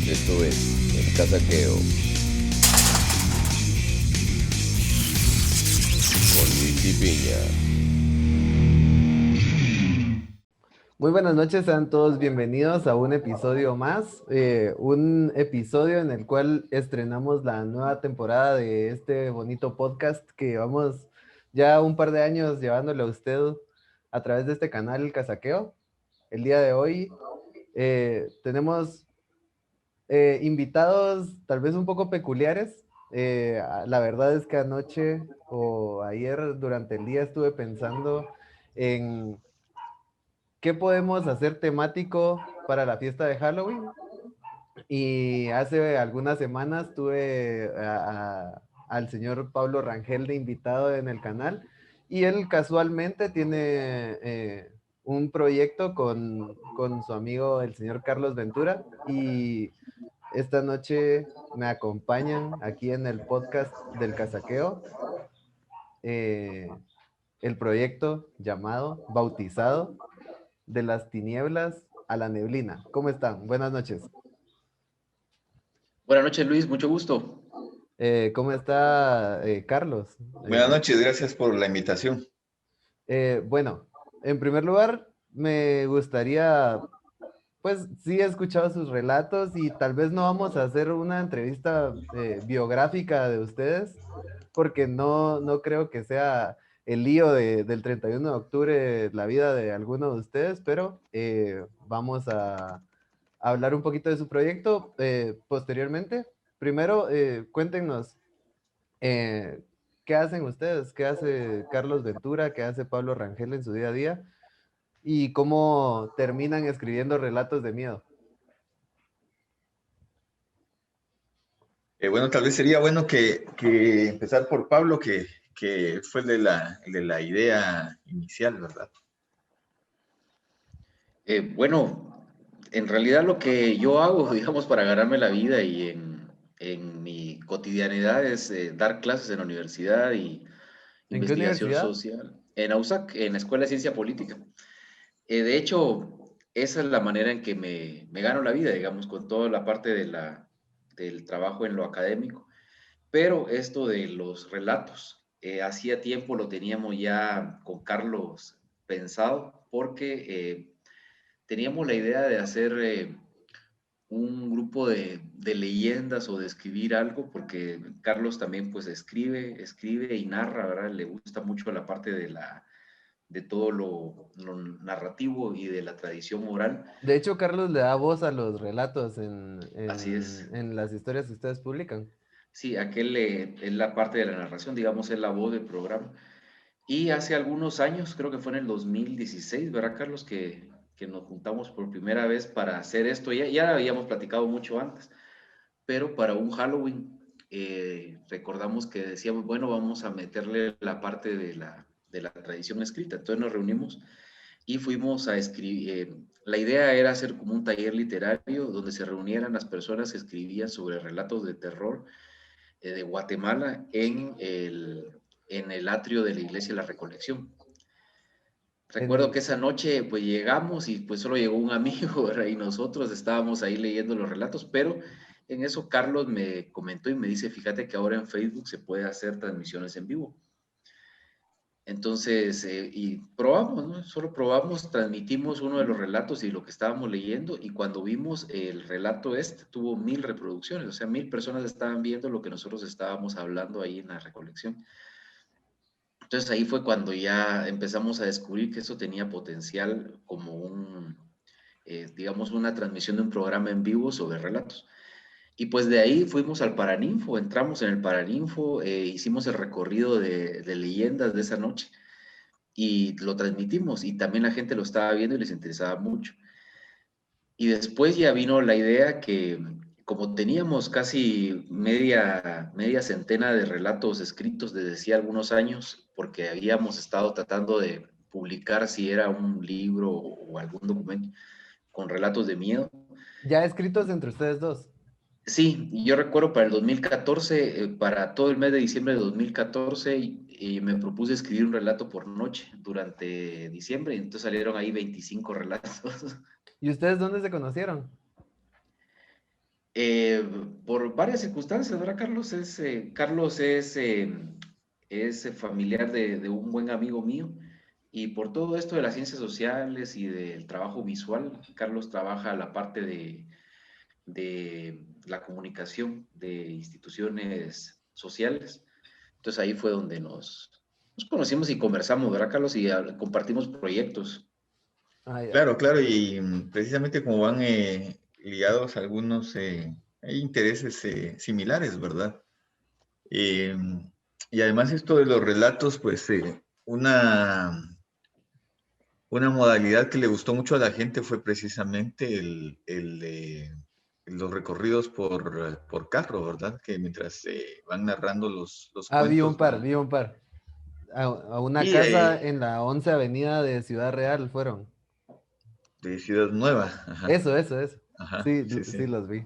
Esto es El Casaqueo con Luis y Piña. Muy buenas noches, sean todos bienvenidos a un episodio más, un episodio en el cual estrenamos la nueva temporada de este bonito podcast que llevamos ya un par de años llevándole a usted a través de este canal, El Casaqueo. El día de hoy tenemos invitados tal vez un poco peculiares. La verdad es que anoche o ayer durante el día estuve pensando en qué podemos hacer temático para la fiesta de Halloween. Y hace algunas semanas tuve al señor Pablo Rangel de invitado en el canal y él casualmente tiene un proyecto con su amigo el señor Carlos Ventura y esta noche me acompañan aquí en el podcast del Casaqueo el proyecto llamado Bautizado de las tinieblas a la neblina. ¿Cómo están? Buenas noches. Buenas noches, Luis, mucho gusto. ¿Cómo está Carlos? Buenas noches, gracias por la invitación. Bueno, en primer lugar, me gustaría, pues sí he escuchado sus relatos y tal vez no vamos a hacer una entrevista biográfica de ustedes, porque no creo que sea el lío del 31 de octubre la vida de alguno de ustedes, pero vamos a hablar un poquito de su proyecto posteriormente. Primero, cuéntenos, eh, ¿qué hacen ustedes? ¿Qué hace Carlos Ventura? ¿Qué hace Pablo Rangel en su día a día? ¿Y cómo terminan escribiendo relatos de miedo? Bueno, tal vez sería bueno que empezar por Pablo, que fue el de la idea inicial, ¿verdad? Bueno, en realidad lo que yo hago, digamos, para ganarme la vida y en mi cotidianidad es dar clases en la universidad y ¿En qué investigación universidad? social. En AUSAC, en la Escuela de Ciencia Política. De hecho, esa es la manera en que me gano la vida, digamos, con toda la parte del trabajo en lo académico. Pero esto de los relatos, hacía tiempo lo teníamos ya con Carlos pensado, porque teníamos la idea de hacer un grupo de leyendas o de escribir algo, porque Carlos también pues escribe y narra, ¿verdad? Le gusta mucho la parte de todo lo narrativo y de la tradición oral. De hecho, Carlos le da voz a los relatos Así es. en las historias que ustedes publican. Sí, es la parte de la narración, digamos, es la voz del programa. Y hace algunos años, creo que fue en el 2016, ¿verdad, Carlos? Que nos juntamos por primera vez para hacer esto. Ya habíamos platicado mucho antes, pero para un Halloween recordamos que decíamos, bueno, vamos a meterle la parte de la tradición escrita. Entonces nos reunimos y fuimos a escribir. La idea era hacer como un taller literario donde se reunieran las personas que escribían sobre relatos de terror de Guatemala en el atrio de la iglesia de la Recolección. Recuerdo En, que esa noche pues llegamos y pues solo llegó un amigo, ¿verdad? Y nosotros estábamos ahí leyendo los relatos, pero en eso Carlos me comentó y me dice, fíjate que ahora en Facebook se puede hacer transmisiones en vivo. Entonces, y probamos, ¿no? Solo probamos, transmitimos uno de los relatos y lo que estábamos leyendo, y cuando vimos el relato este, tuvo 1000 reproducciones, o sea, 1000 personas estaban viendo lo que nosotros estábamos hablando ahí en la recolección. Entonces ahí fue cuando ya empezamos a descubrir que eso tenía potencial como digamos, una transmisión de un programa en vivo sobre relatos. Y pues de ahí fuimos al Paraninfo, entramos en el Paraninfo, hicimos el recorrido de leyendas de esa noche y lo transmitimos y también la gente lo estaba viendo y les interesaba mucho. Y después ya vino la idea que como teníamos casi media centena de relatos escritos desde hacía algunos años, porque habíamos estado tratando de publicar si era un libro o algún documento con relatos de miedo. ya escritos entre ustedes dos. Sí, yo recuerdo para el 2014, para todo el mes de diciembre de 2014, y me propuse escribir un relato por noche durante diciembre, y entonces salieron ahí 25 relatos. ¿Y ustedes dónde se conocieron? Por varias circunstancias, ¿verdad, Carlos? Carlos es familiar de un buen amigo mío y por todo esto de las ciencias sociales y del trabajo visual, Carlos trabaja la parte de la comunicación de instituciones sociales. Entonces ahí fue donde nos conocimos y conversamos, ¿verdad, Carlos? Y compartimos proyectos. Ah, ya. Claro, claro, y precisamente como van ligados algunos, hay intereses similares, ¿verdad? Eh, y además esto de los relatos, pues una modalidad que le gustó mucho a la gente fue precisamente los recorridos por carro, ¿verdad? Que mientras van narrando los Ah, cuentos van... vi un par. A una Y casa en la 11 Avenida de Ciudad Real fueron. de Ciudad Nueva, ajá, Eso. ajá, Sí, sí, sí sí. los vi.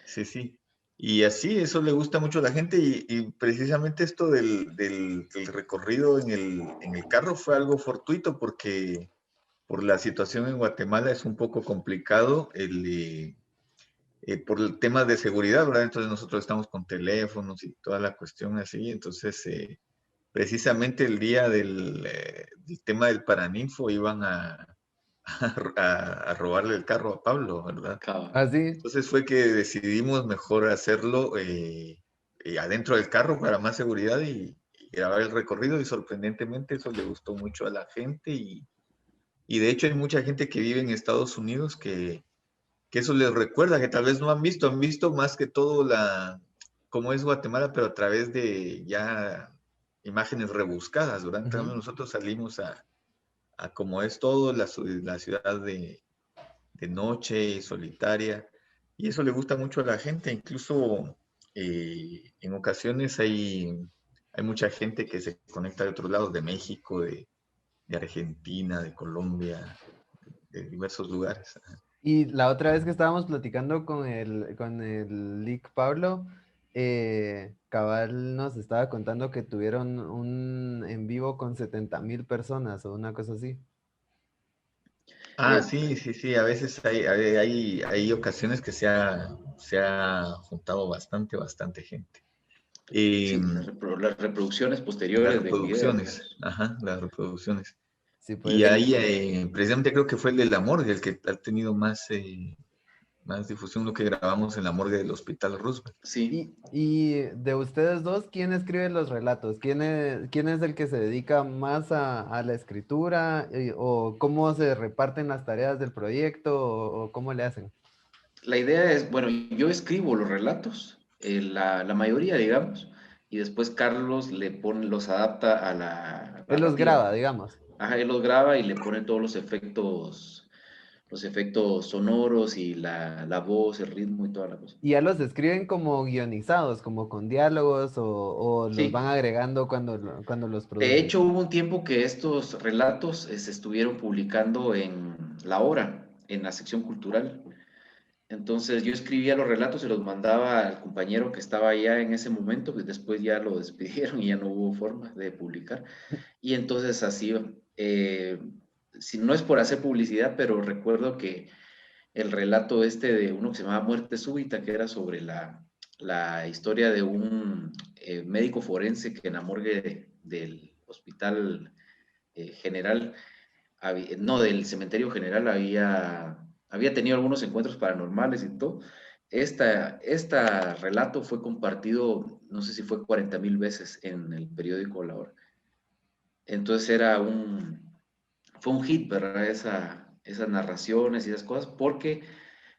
Sí, sí. Y así, eso le gusta mucho a la gente y precisamente esto del recorrido en el carro fue algo fortuito porque por la situación en Guatemala es un poco complicado por el tema de seguridad, ¿verdad? Entonces nosotros estamos con teléfonos y toda la cuestión así, entonces precisamente el día del tema del Paraninfo iban a robarle el carro a Pablo, ¿verdad? Cabal. Así. Entonces fue que decidimos mejor hacerlo adentro del carro para más seguridad y grabar el recorrido y sorprendentemente eso le gustó mucho a la gente y de hecho hay mucha gente que vive en Estados Unidos que eso les recuerda, que tal vez no han visto más que todo cómo es Guatemala, pero a través de ya imágenes rebuscadas, ¿verdad? Entonces Ujú. nosotros salimos a cómo es todo, la ciudad de noche y solitaria. Y eso le gusta mucho a la gente. Incluso en ocasiones hay mucha gente que se conecta de otros lados, de México, de Argentina, de Colombia, de diversos lugares. Y la otra vez que estábamos platicando con el Lick Pablo, Cabal nos estaba contando que tuvieron un en vivo con 70,000 personas o una cosa así. Ah, Eh, sí, sí, sí. A veces hay ocasiones que se ha juntado bastante gente. Eh, sí, las reproducciones las posteriores de video, reproducciones, digamos. ajá, las reproducciones. Sí, Y pues. En, ahí, precisamente creo que fue el de la morgue, el que ha tenido más difusión, lo que grabamos en la morgue del Hospital Roosevelt. sí, Y de ustedes dos, ¿quién escribe los relatos? Quién es el que se dedica más a la escritura? ¿O cómo se reparten las tareas del proyecto? O cómo le hacen? la idea es, bueno, yo escribo los relatos, la mayoría, digamos, y después Carlos los adapta a la Él los narrativa. graba, digamos. Ajá, él los graba y le pone todos los efectos sonoros y la voz, el ritmo y toda la cosa. Y ya los escriben como guionizados, como con diálogos, o los van Sí, agregando cuando los de producen. hecho hubo un tiempo que estos relatos se estuvieron publicando en La Hora, en la sección cultural. Entonces yo escribía los relatos y los mandaba al compañero que estaba allá en ese momento, que después ya lo despidieron y ya no hubo forma de publicar. Y entonces así, eh, si no es por hacer publicidad, pero recuerdo que el relato este de uno que se llamaba Muerte Súbita, que era sobre la historia de un médico forense que en la morgue del hospital general, no, del cementerio general había tenido algunos encuentros paranormales y todo. Esta relato fue compartido, no sé si fue 40,000 veces en el periódico La Hora. Entonces fue un hit, ¿verdad? Esas narraciones y esas cosas, porque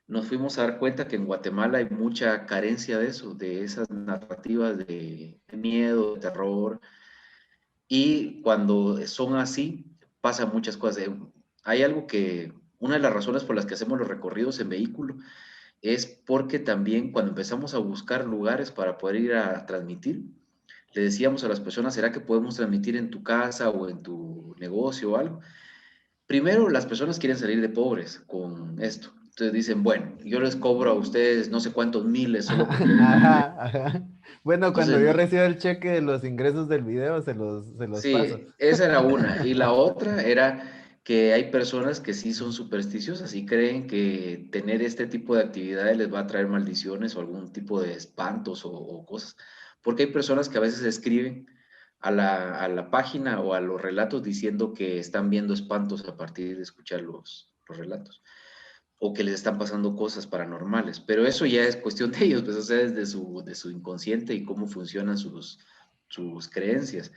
nos fuimos a dar cuenta que en Guatemala hay mucha carencia de eso, de esas narrativas de miedo, de terror, y cuando son así, pasan muchas cosas. Hay algo que, una de las razones por las que hacemos los recorridos en vehículo es porque también cuando empezamos a buscar lugares para poder ir a transmitir, le decíamos a las personas, ¿será que podemos transmitir en tu casa o en tu negocio o algo? Primero, las personas quieren salir de pobres con esto. Entonces dicen, bueno, yo les cobro a ustedes no sé cuántos miles solo porque... Ajá, ajá. Bueno, cuando Entonces, yo no, recibo el cheque de los ingresos del video, se los paso. sí, esa era una. Y la otra era que hay personas que sí son supersticiosas y creen que tener este tipo de actividades les va a traer maldiciones o algún tipo de espantos o cosas. Porque hay personas que a veces escriben a la página o a los relatos diciendo que están viendo espantos a partir de escuchar los relatos o que les están pasando cosas paranormales. Pero eso ya es cuestión de ellos, pues, o sea, es de su inconsciente y cómo funcionan sus creencias.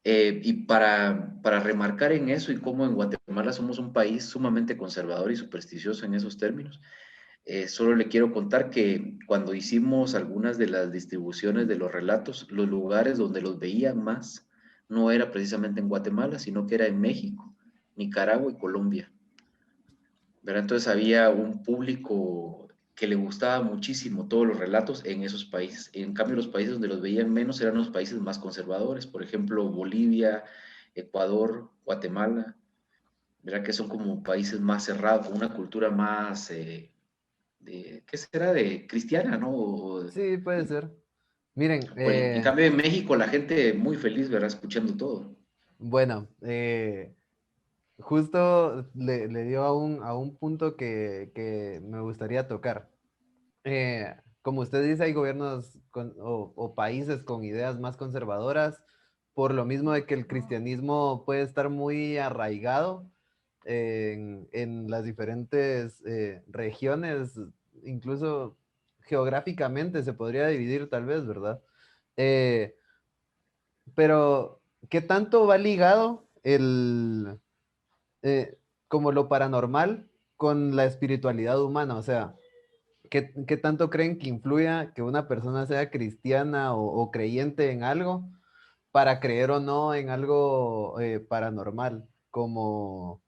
Y para remarcar en eso y cómo en Guatemala somos un país sumamente conservador y supersticioso en esos términos, solo le quiero contar que cuando hicimos algunas de las distribuciones de los relatos, los lugares donde los veían más no era precisamente en Guatemala, sino que era en México, Nicaragua y Colombia. ¿Verdad? Entonces había un público que le gustaba muchísimo todos los relatos en esos países. En cambio, los países donde los veían menos eran los países más conservadores, por ejemplo, Bolivia, Ecuador, Guatemala, ¿verdad? Que son como países más cerrados, con una cultura más, ¿qué será? De cristiana, ¿no? Sí, puede ser. Miren, En cambio, en México la gente muy feliz, ¿verdad? Escuchando todo. bueno, justo le dio a un punto que me gustaría tocar. Como usted dice, hay gobiernos o países con ideas más conservadoras, por lo mismo de que el cristianismo puede estar muy arraigado en las diferentes regiones, incluso geográficamente se podría dividir tal vez, ¿verdad? Eh, pero, ¿qué tanto va ligado como lo paranormal con la espiritualidad humana? O sea, ¿qué tanto creen que influya que una persona sea cristiana o creyente en algo para creer o no en algo paranormal, como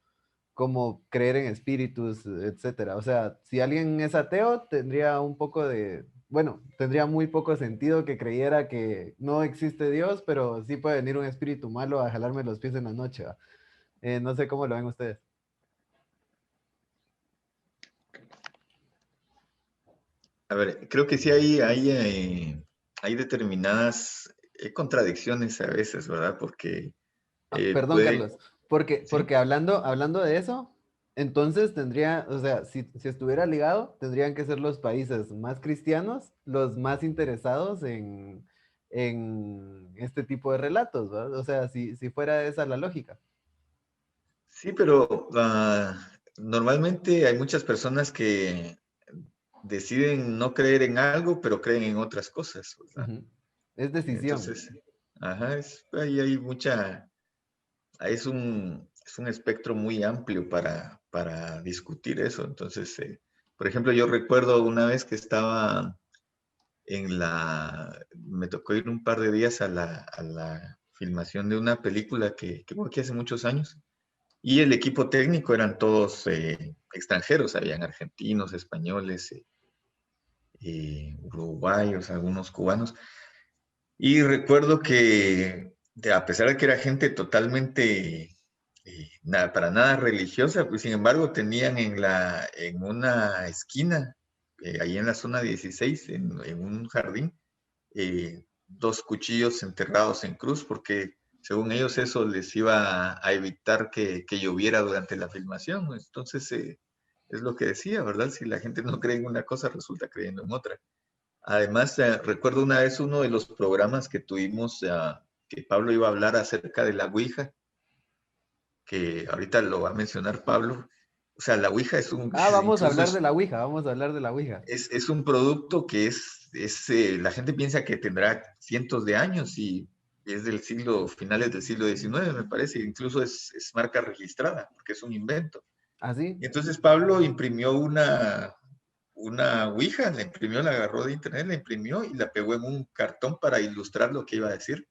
creer en espíritus, etcétera? O sea, si alguien es ateo, tendría un poco de, bueno, tendría muy poco sentido que creyera que no existe Dios, pero sí puede venir un espíritu malo a jalarme los pies en la noche, ¿va? No sé cómo lo ven ustedes. A ver, creo que sí hay determinadas contradicciones a veces, ¿verdad? Porque Perdón, puede, Carlos, porque, sí, porque hablando de eso, entonces tendría, o sea, si estuviera ligado, tendrían que ser los países más cristianos los más interesados en este tipo de relatos, ¿verdad? O sea, si fuera esa la lógica. sí, pero normalmente hay muchas personas que deciden no creer en algo, pero creen en otras cosas, ¿verdad? Ujú. Es decisión. Entonces, ajá, ahí hay mucha, ahí es un espectro muy amplio para discutir eso. Entonces, por ejemplo, yo recuerdo una vez que estaba me tocó ir un par de días a la filmación de una película que hubo aquí hace muchos años, y el equipo técnico eran todos extranjeros, habían argentinos, españoles, uruguayos, algunos cubanos. Y recuerdo que, a pesar de que era gente totalmente, para nada religiosa, pues sin embargo tenían en una esquina, ahí en la zona 16, en un jardín, dos cuchillos enterrados en cruz, porque según ellos eso les iba a evitar que lloviera durante la filmación. Entonces, es lo que decía, ¿verdad? Si la gente no cree en una cosa, resulta creyendo en otra. Además, recuerdo una vez uno de los programas que tuvimos, que Pablo iba a hablar acerca de la Ouija, que ahorita lo va a mencionar Pablo. O sea, la Ouija es Ah, vamos a incluso hablar de la Ouija, vamos a hablar de la Ouija. es un producto que la gente piensa que tendrá cientos de años y es del finales del siglo XIX, me parece, incluso es marca registrada, porque es un invento. ¿Así? Y entonces Pablo imprimió una Ouija, la imprimió, la agarró de internet, la imprimió y la pegó en un cartón para ilustrar lo que iba a decir.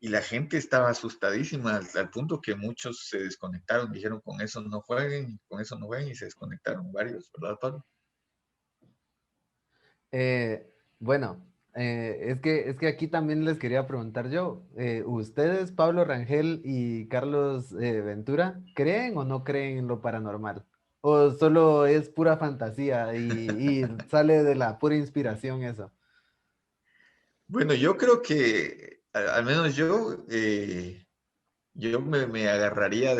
Y la gente estaba asustadísima al punto que muchos se desconectaron, dijeron con eso no jueguen, con eso no jueguen, y se desconectaron varios, ¿verdad, Pablo? Bueno, es que aquí también les quería preguntar yo, ¿ustedes, Pablo Rangel y Carlos Ventura, creen o no creen en lo paranormal? ¿O solo es pura fantasía y sale de la pura inspiración eso? Bueno, yo creo que, al menos yo me agarraría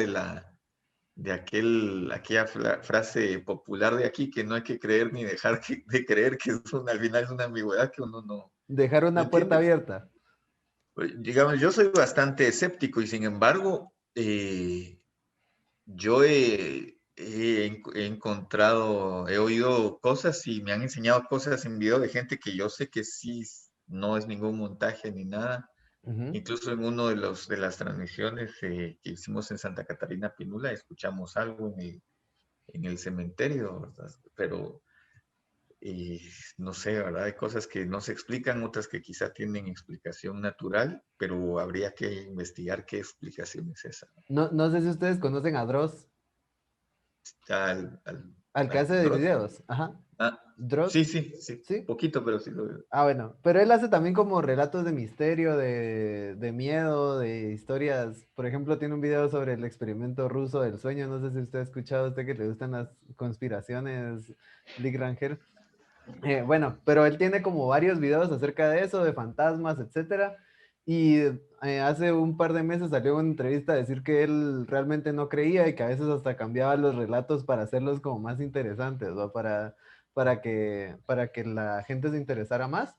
aquella frase popular de aquí, que no hay que creer ni dejar de creer, que al final es una ambigüedad que uno no Dejar una puerta entiende. abierta. Digamos, yo soy bastante escéptico y sin embargo, yo he encontrado, he oído cosas y me han enseñado cosas en video de gente que yo sé que sí no es ningún montaje ni nada. Ujú. Incluso en uno de las transmisiones que hicimos en Santa Catarina Pinula, escuchamos algo en el cementerio, ¿verdad? Pero no sé, ¿verdad? Hay cosas que no se explican, otras que quizá tienen explicación natural, pero habría que investigar qué explicación es esa. No sé si ustedes conocen a Dross, Al, al, al que al hace de Dross. videos. Ajá. Ah, Dross, sí, sí, sí, ¿sí? poquito, pero sí lo veo. Ah, bueno, pero él hace también como relatos de misterio, de miedo, de historias. Por ejemplo, tiene un video sobre el experimento ruso del sueño. No sé si usted ha escuchado, a usted que le gustan las conspiraciones, Lick Rangel. Bueno, pero él tiene como varios videos acerca de eso, de fantasmas, etcétera. Y hace un par de meses salió en una entrevista a decir que él realmente no creía y que a veces hasta cambiaba los relatos para hacerlos como más interesantes, ¿no? Para que la gente se interesara más.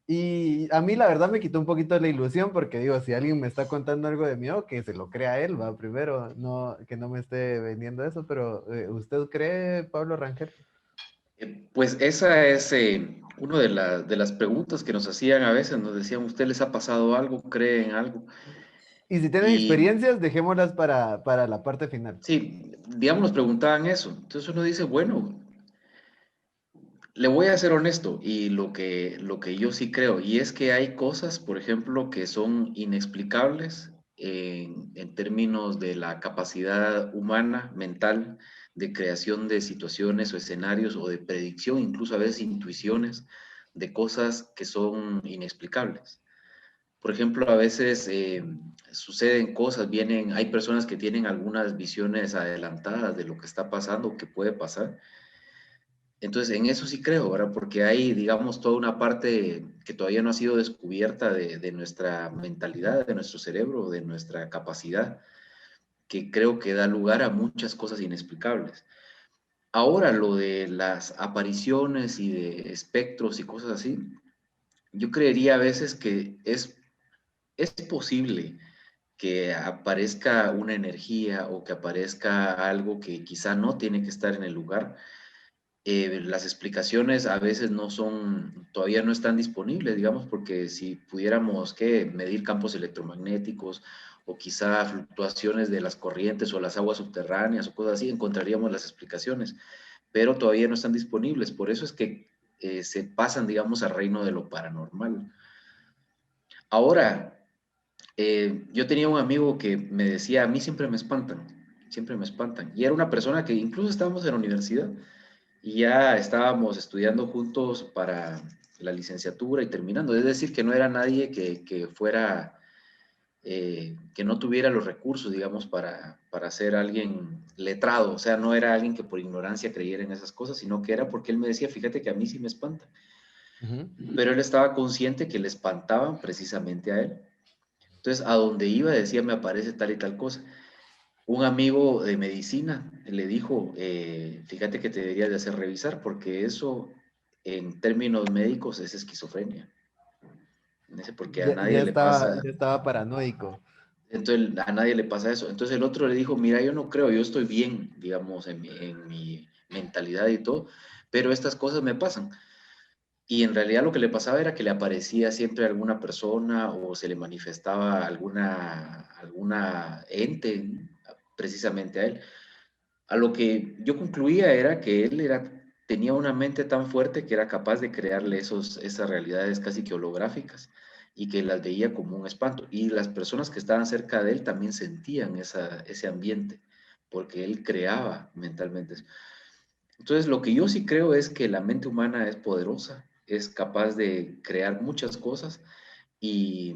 Y a mí la verdad me quitó un poquito la ilusión porque digo, si alguien me está contando algo de miedo, que se lo crea él, va primero, no, que no me esté vendiendo eso, pero ¿usted cree, Pablo Rangel? Pues esa es una de las preguntas que nos hacían a veces, nos decían, ¿usted les ha pasado algo? ¿Creen algo? Y si tienen Y experiencias, dejémoslas para la parte final. sí, digamos, nos preguntaban eso. Entonces uno dice, bueno, le voy a ser honesto y lo que yo sí creo, y es que hay cosas, por ejemplo, que son inexplicables en términos de la capacidad humana, mental, de creación de situaciones o escenarios o de predicción, incluso a veces intuiciones de cosas que son inexplicables. Por ejemplo, a veces suceden cosas, hay personas que tienen algunas visiones adelantadas de lo que está pasando o que puede pasar. Entonces, en eso sí creo, ¿verdad? Porque hay, digamos, toda una parte que todavía no ha sido descubierta de nuestra mentalidad, de nuestro cerebro, de nuestra capacidad, que creo que da lugar a muchas cosas inexplicables. Ahora, lo de las apariciones y de espectros y cosas así, yo creería a veces que es posible que aparezca una energía o que aparezca algo que quizá no tiene que estar en el lugar. Las explicaciones a veces no son, todavía no están disponibles, digamos, porque si pudiéramos medir campos electromagnéticos o quizá fluctuaciones de las corrientes o las aguas subterráneas o cosas así, encontraríamos las explicaciones, pero todavía no están disponibles. Por eso es que se pasan, digamos, al reino de lo paranormal. Ahora, yo tenía un amigo que me decía, a mí siempre me espantan. Y era una persona que incluso estábamos en la universidad y ya estábamos estudiando juntos para la licenciatura y terminando. Es decir, que no era nadie que fuera, que no tuviera los recursos, digamos, para ser alguien letrado. O sea, no era alguien que por ignorancia creyera en esas cosas, sino que era porque él me decía, fíjate que a mí sí me espanta. Ujú. Pero él estaba consciente que le espantaban precisamente a él. Entonces, a donde iba decía, me aparece tal y tal cosa. Un amigo de medicina le dijo, fíjate que te deberías de hacer revisar porque eso en términos médicos es esquizofrenia. Dice, porque a nadie le pasa, Ya estaba paranoico. entonces a nadie le pasa eso. Entonces el otro le dijo, mira, yo no creo, yo estoy bien, digamos, en mi mentalidad y todo, pero estas cosas me pasan. Y en realidad lo que le pasaba era que le aparecía siempre alguna persona o se le manifestaba alguna ente precisamente a él. A lo que yo concluía era que tenía una mente tan fuerte que era capaz de crearle esas realidades casi que holográficas y que las veía como un espanto. Y las personas que estaban cerca de él también sentían ese ambiente, porque él creaba mentalmente eso. Entonces, lo que yo sí creo es que la mente humana es poderosa, es capaz de crear muchas cosas y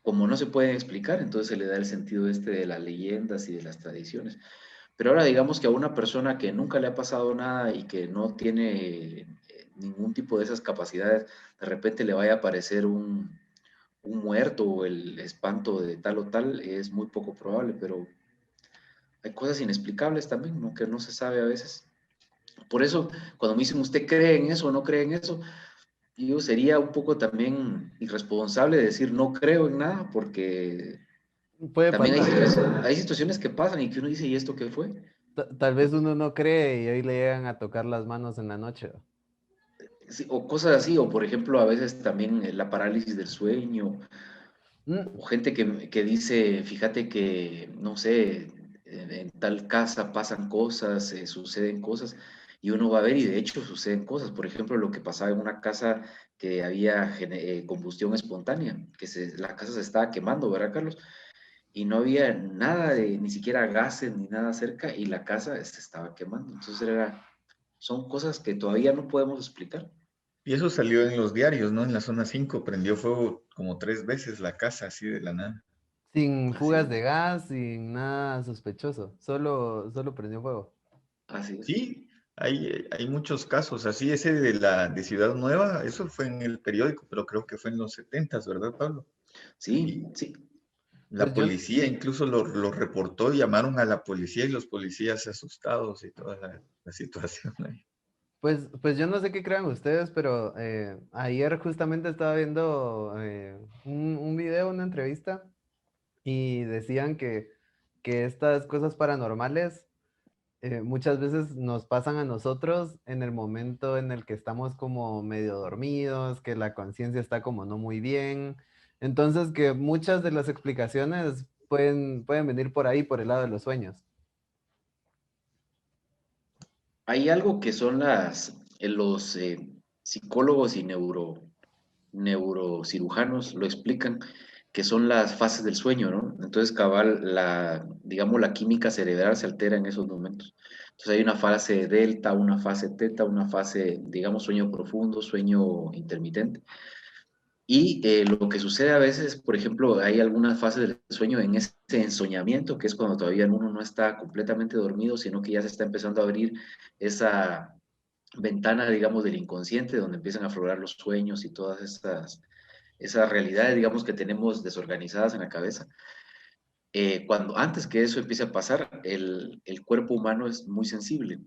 como no se pueden explicar, entonces se le da el sentido de las leyendas y de las tradiciones. Pero ahora digamos que a una persona que nunca le ha pasado nada y que no tiene ningún tipo de esas capacidades, de repente le vaya a aparecer un muerto o el espanto de tal o tal, es muy poco probable, pero Hay cosas inexplicables también, ¿no? Que no se sabe a veces. Por eso, cuando me dicen, ¿usted cree en eso o no cree en eso? Yo sería un poco también irresponsable de decir no creo en nada, porque Puede también pasar. hay situaciones que pasan y que uno dice, ¿y esto qué fue? Tal vez uno no cree y hoy le llegan a tocar las manos en la noche. Sí, o cosas así, o por ejemplo, a veces también la parálisis del sueño, Mm, o gente que dice, fíjate que, no sé, en tal casa pasan cosas, suceden cosas, y uno va a ver y de hecho suceden cosas. Por ejemplo, lo que pasaba en una casa que había combustión espontánea, la casa se estaba quemando, ¿verdad, Carlos? Y no había nada ni siquiera gases ni nada cerca, y la casa se estaba quemando. Entonces son cosas que todavía no podemos explicar. Y eso salió en los diarios, ¿no? En la zona 5 prendió fuego como 3 veces la casa, así de la nada. sin Así fugas es, de gas, sin nada sospechoso. Solo prendió fuego. así es. Sí, hay muchos casos. Así ese de Ciudad Nueva, eso fue en el periódico, pero creo que fue en los 70, ¿verdad, Pablo? Sí, Y sí. la Pues yo, policía incluso lo reportó, llamaron a la policía y los policías asustados y toda la situación ahí. pues yo no sé qué crean ustedes, pero ayer justamente estaba viendo un video, una entrevista, y decían que estas cosas paranormales muchas veces nos pasan a nosotros en el momento en el que estamos como medio dormidos, que la conciencia está como no muy bien. Entonces, que muchas de las explicaciones pueden venir por ahí, por el lado de los sueños. Hay algo que son los psicólogos y neurocirujanos lo explican, que son las fases del sueño, ¿no? Entonces, cabal, digamos, la química cerebral se altera en esos momentos. Entonces, hay una fase delta, una fase teta, una fase, digamos, sueño profundo, sueño intermitente. Y lo que sucede a veces, por ejemplo, hay algunas fases del sueño en ese ensoñamiento, que es cuando todavía uno no está completamente dormido, sino que ya se está empezando a abrir esa ventana, digamos, del inconsciente, donde empiezan a aflorar los sueños y todas esas realidades, digamos, que tenemos desorganizadas en la cabeza. Antes que eso empiece a pasar, el cuerpo humano es muy sensible.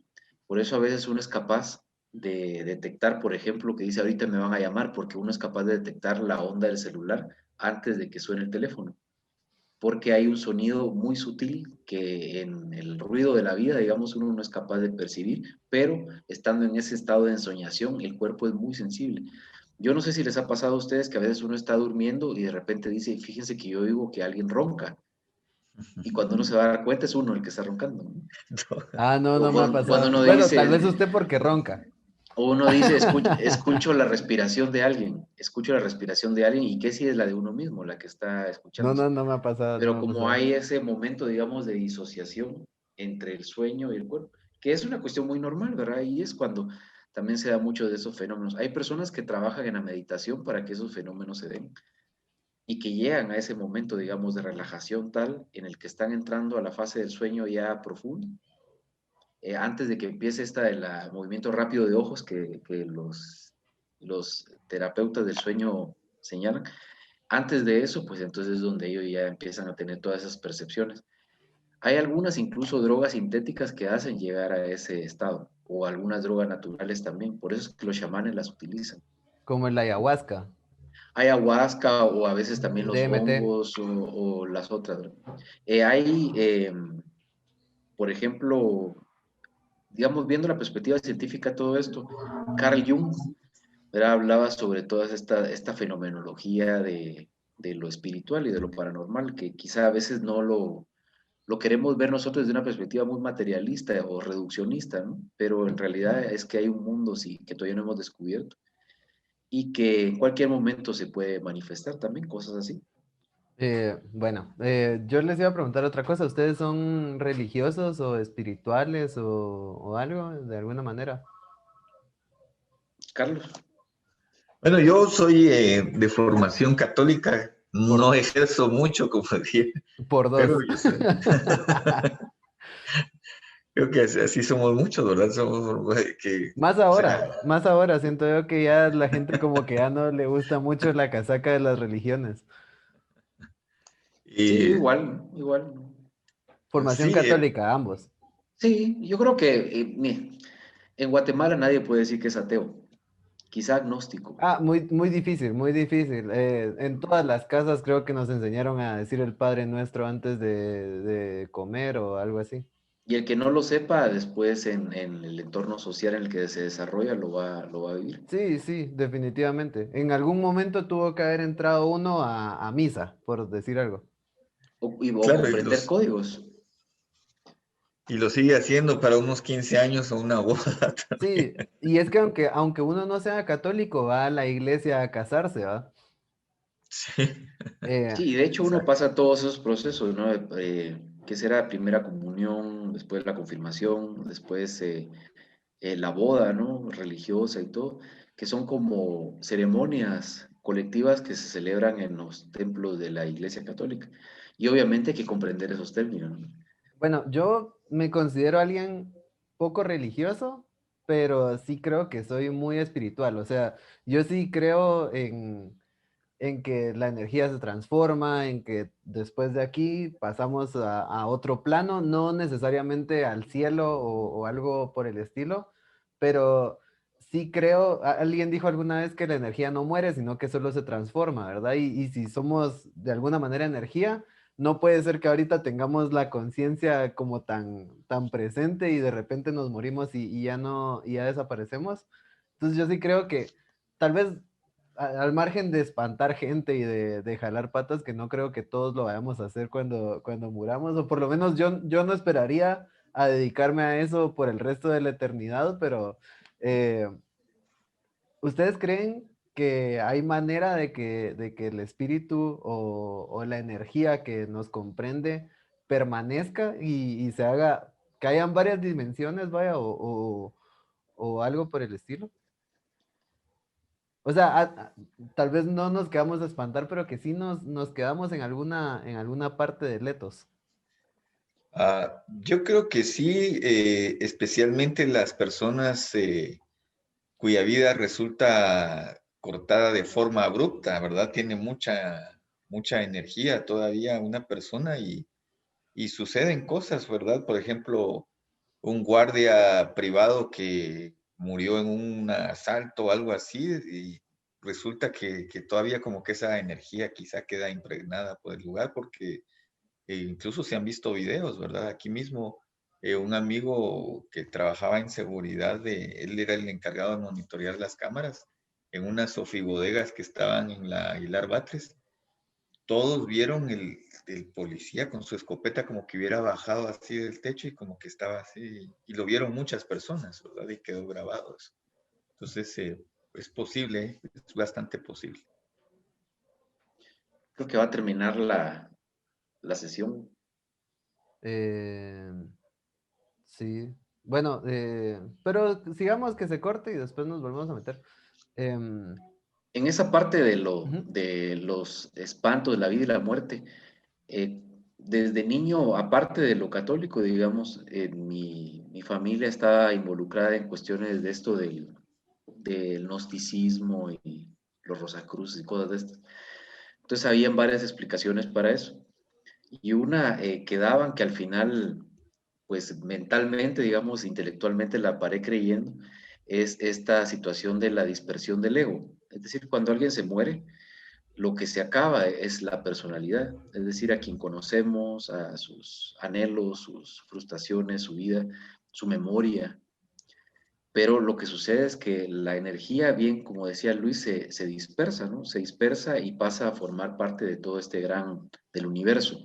Por eso a veces uno es capaz de detectar, por ejemplo, que dice ahorita me van a llamar, porque uno es capaz de detectar la onda del celular antes de que suene el teléfono, porque hay un sonido muy sutil que en el ruido de la vida, digamos, uno no es capaz de percibir, pero estando en ese estado de ensoñación, el cuerpo es muy sensible. Yo no sé si les ha pasado a ustedes que a veces uno está durmiendo y de repente dice, fíjense que yo oigo que alguien ronca, y cuando uno se va a dar cuenta es uno el que está roncando, ¿no? Ah, no, O no me ha cuando pasado. uno Bueno, tal dice, vez usted porque ronca. o uno dice, escucho la respiración de alguien, escucho la respiración de alguien, y qué si es la de uno mismo, la que está No, escuchándose. no, no me ha pasado, no Pero me ha como pasado. hay ese momento, digamos, de disociación entre el sueño y el cuerpo, que es una cuestión muy normal, ¿verdad? Y es cuando también se da mucho de esos fenómenos. Hay personas que trabajan en la meditación para que esos fenómenos se den y que llegan a ese momento, digamos, de relajación tal en el que están entrando a la fase del sueño ya profundo, antes de que empiece el movimiento rápido de ojos que los terapeutas del sueño señalan. Antes de eso, pues entonces es donde ellos ya empiezan a tener todas esas percepciones. Hay algunas incluso drogas sintéticas que hacen llegar a ese estado, o algunas drogas naturales también, por eso es que los chamanes las utilizan. Como el ayahuasca, Ayahuasca o a veces también los DMT. hongos o las otras, ¿no? Hay, por ejemplo, digamos, viendo la perspectiva científica de todo esto, Carl Jung, ¿verdad? Hablaba sobre toda esta fenomenología de lo espiritual y de lo paranormal, que quizá a veces no lo queremos ver nosotros desde una perspectiva muy materialista o reduccionista, ¿no? Pero en realidad es que hay un mundo sí, que todavía no hemos descubierto y que en cualquier momento se puede manifestar también, cosas así. Bueno, yo les iba a preguntar otra cosa. ¿Ustedes son religiosos o espirituales o algo de alguna manera? Carlos, Bueno, yo soy de formación católica, Por, no ejerzo mucho, como dije, por pero dos. yo sé. Creo que así somos muchos, ¿verdad? Somos o sea, Más ahora, siento yo que ya la gente como que ya no le gusta mucho la casaca de las religiones. sí, y igual, igual. Formación Sí, católica, ambos. Sí, yo creo que en Guatemala nadie puede decir que es ateo, quizá agnóstico. Ah, muy, muy difícil, muy difícil. En todas las casas creo que nos enseñaron a decir el Padre Nuestro antes de comer o algo así. Y el que no lo sepa, después en el entorno social en el que se desarrolla, lo va a vivir. Sí, sí, definitivamente. En algún momento tuvo que haber entrado uno a misa, por decir algo. O claro, comprender códigos. y lo sigue haciendo para unos 15 años o una boda. Sí, y es que aunque uno no sea católico, va a la iglesia a casarse, ¿va? Sí, Eh, Sí, de hecho uno exacto. pasa todos esos procesos, ¿no? ¿Qué será? Primera comunión, después la confirmación, después la boda, ¿no? Religiosa y todo, que son como ceremonias colectivas que se celebran en los templos de la Iglesia Católica. Y obviamente hay que comprender esos términos, ¿no? bueno, yo me considero alguien poco religioso, pero sí creo que soy muy espiritual. O sea, yo sí creo en que la energía se transforma, en que después de aquí pasamos a otro plano, no necesariamente al cielo o algo por el estilo, pero sí creo, alguien dijo alguna vez que la energía no muere, sino que solo se transforma, ¿verdad? Y si somos de alguna manera energía, no puede ser que ahorita tengamos la conciencia como tan presente y de repente nos morimos y ya no, y ya desaparecemos. Entonces yo sí creo que tal vez al margen de espantar gente y de jalar patas, que no creo que todos lo vayamos a hacer cuando muramos, o por lo menos yo no esperaría a dedicarme a eso por el resto de la eternidad, pero eh, ¿ustedes creen que hay manera de que el espíritu o la energía que nos comprende permanezca y se haga, que hayan varias dimensiones, vaya, o algo por el estilo? O sea, tal vez no nos quedamos a espantar, pero que sí nos quedamos en alguna parte de Letos. Yo creo que sí, especialmente las personas cuya vida resulta cortada de forma abrupta, ¿verdad? Tiene mucha energía todavía una persona y suceden cosas, ¿verdad? Por ejemplo, un guardia privado que murió en un asalto o algo así y resulta que todavía como que esa energía quizá queda impregnada por el lugar porque incluso se han visto videos, ¿verdad? Aquí mismo un amigo que trabajaba en seguridad, él era el encargado de monitorear las cámaras en unas sofibodegas que estaban en la Aguilar Batres. Todos vieron el policía con su escopeta como que hubiera bajado así del techo y como que estaba así, y lo vieron muchas personas, ¿verdad? Y quedó grabado eso. Entonces, es posible, es bastante posible. Creo que va a terminar la sesión. Eh, sí. Bueno, pero sigamos que se corte y después nos volvemos a meter. Em, En esa parte Ujú. de los espantos de la vida y la muerte, desde niño, aparte de lo católico, digamos, mi familia estaba involucrada en cuestiones de esto del gnosticismo y los rosacruces y cosas de estas. Entonces, habían varias explicaciones para eso. Y una que daban que al final, pues mentalmente, digamos, intelectualmente la paré creyendo, es esta situación de la dispersión del ego. Es decir, cuando alguien se muere, lo que se acaba es la personalidad, es decir, a quien conocemos, a sus anhelos, sus frustraciones, su vida, su memoria. Pero lo que sucede es que la energía, bien como decía Luis, se dispersa, ¿no? Se dispersa y pasa a formar parte de todo este gran, del universo.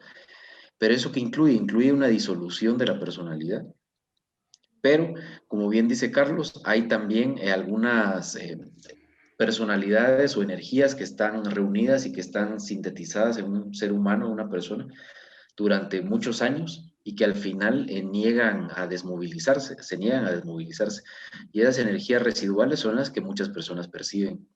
Pero eso que incluye una disolución de la personalidad. Pero, como bien dice Carlos, hay también algunas personalidades o energías que están reunidas y que están sintetizadas en un ser humano, una persona, durante muchos años y que al final niegan a desmovilizarse, se niegan a desmovilizarse. Y esas energías residuales son las que muchas personas perciben.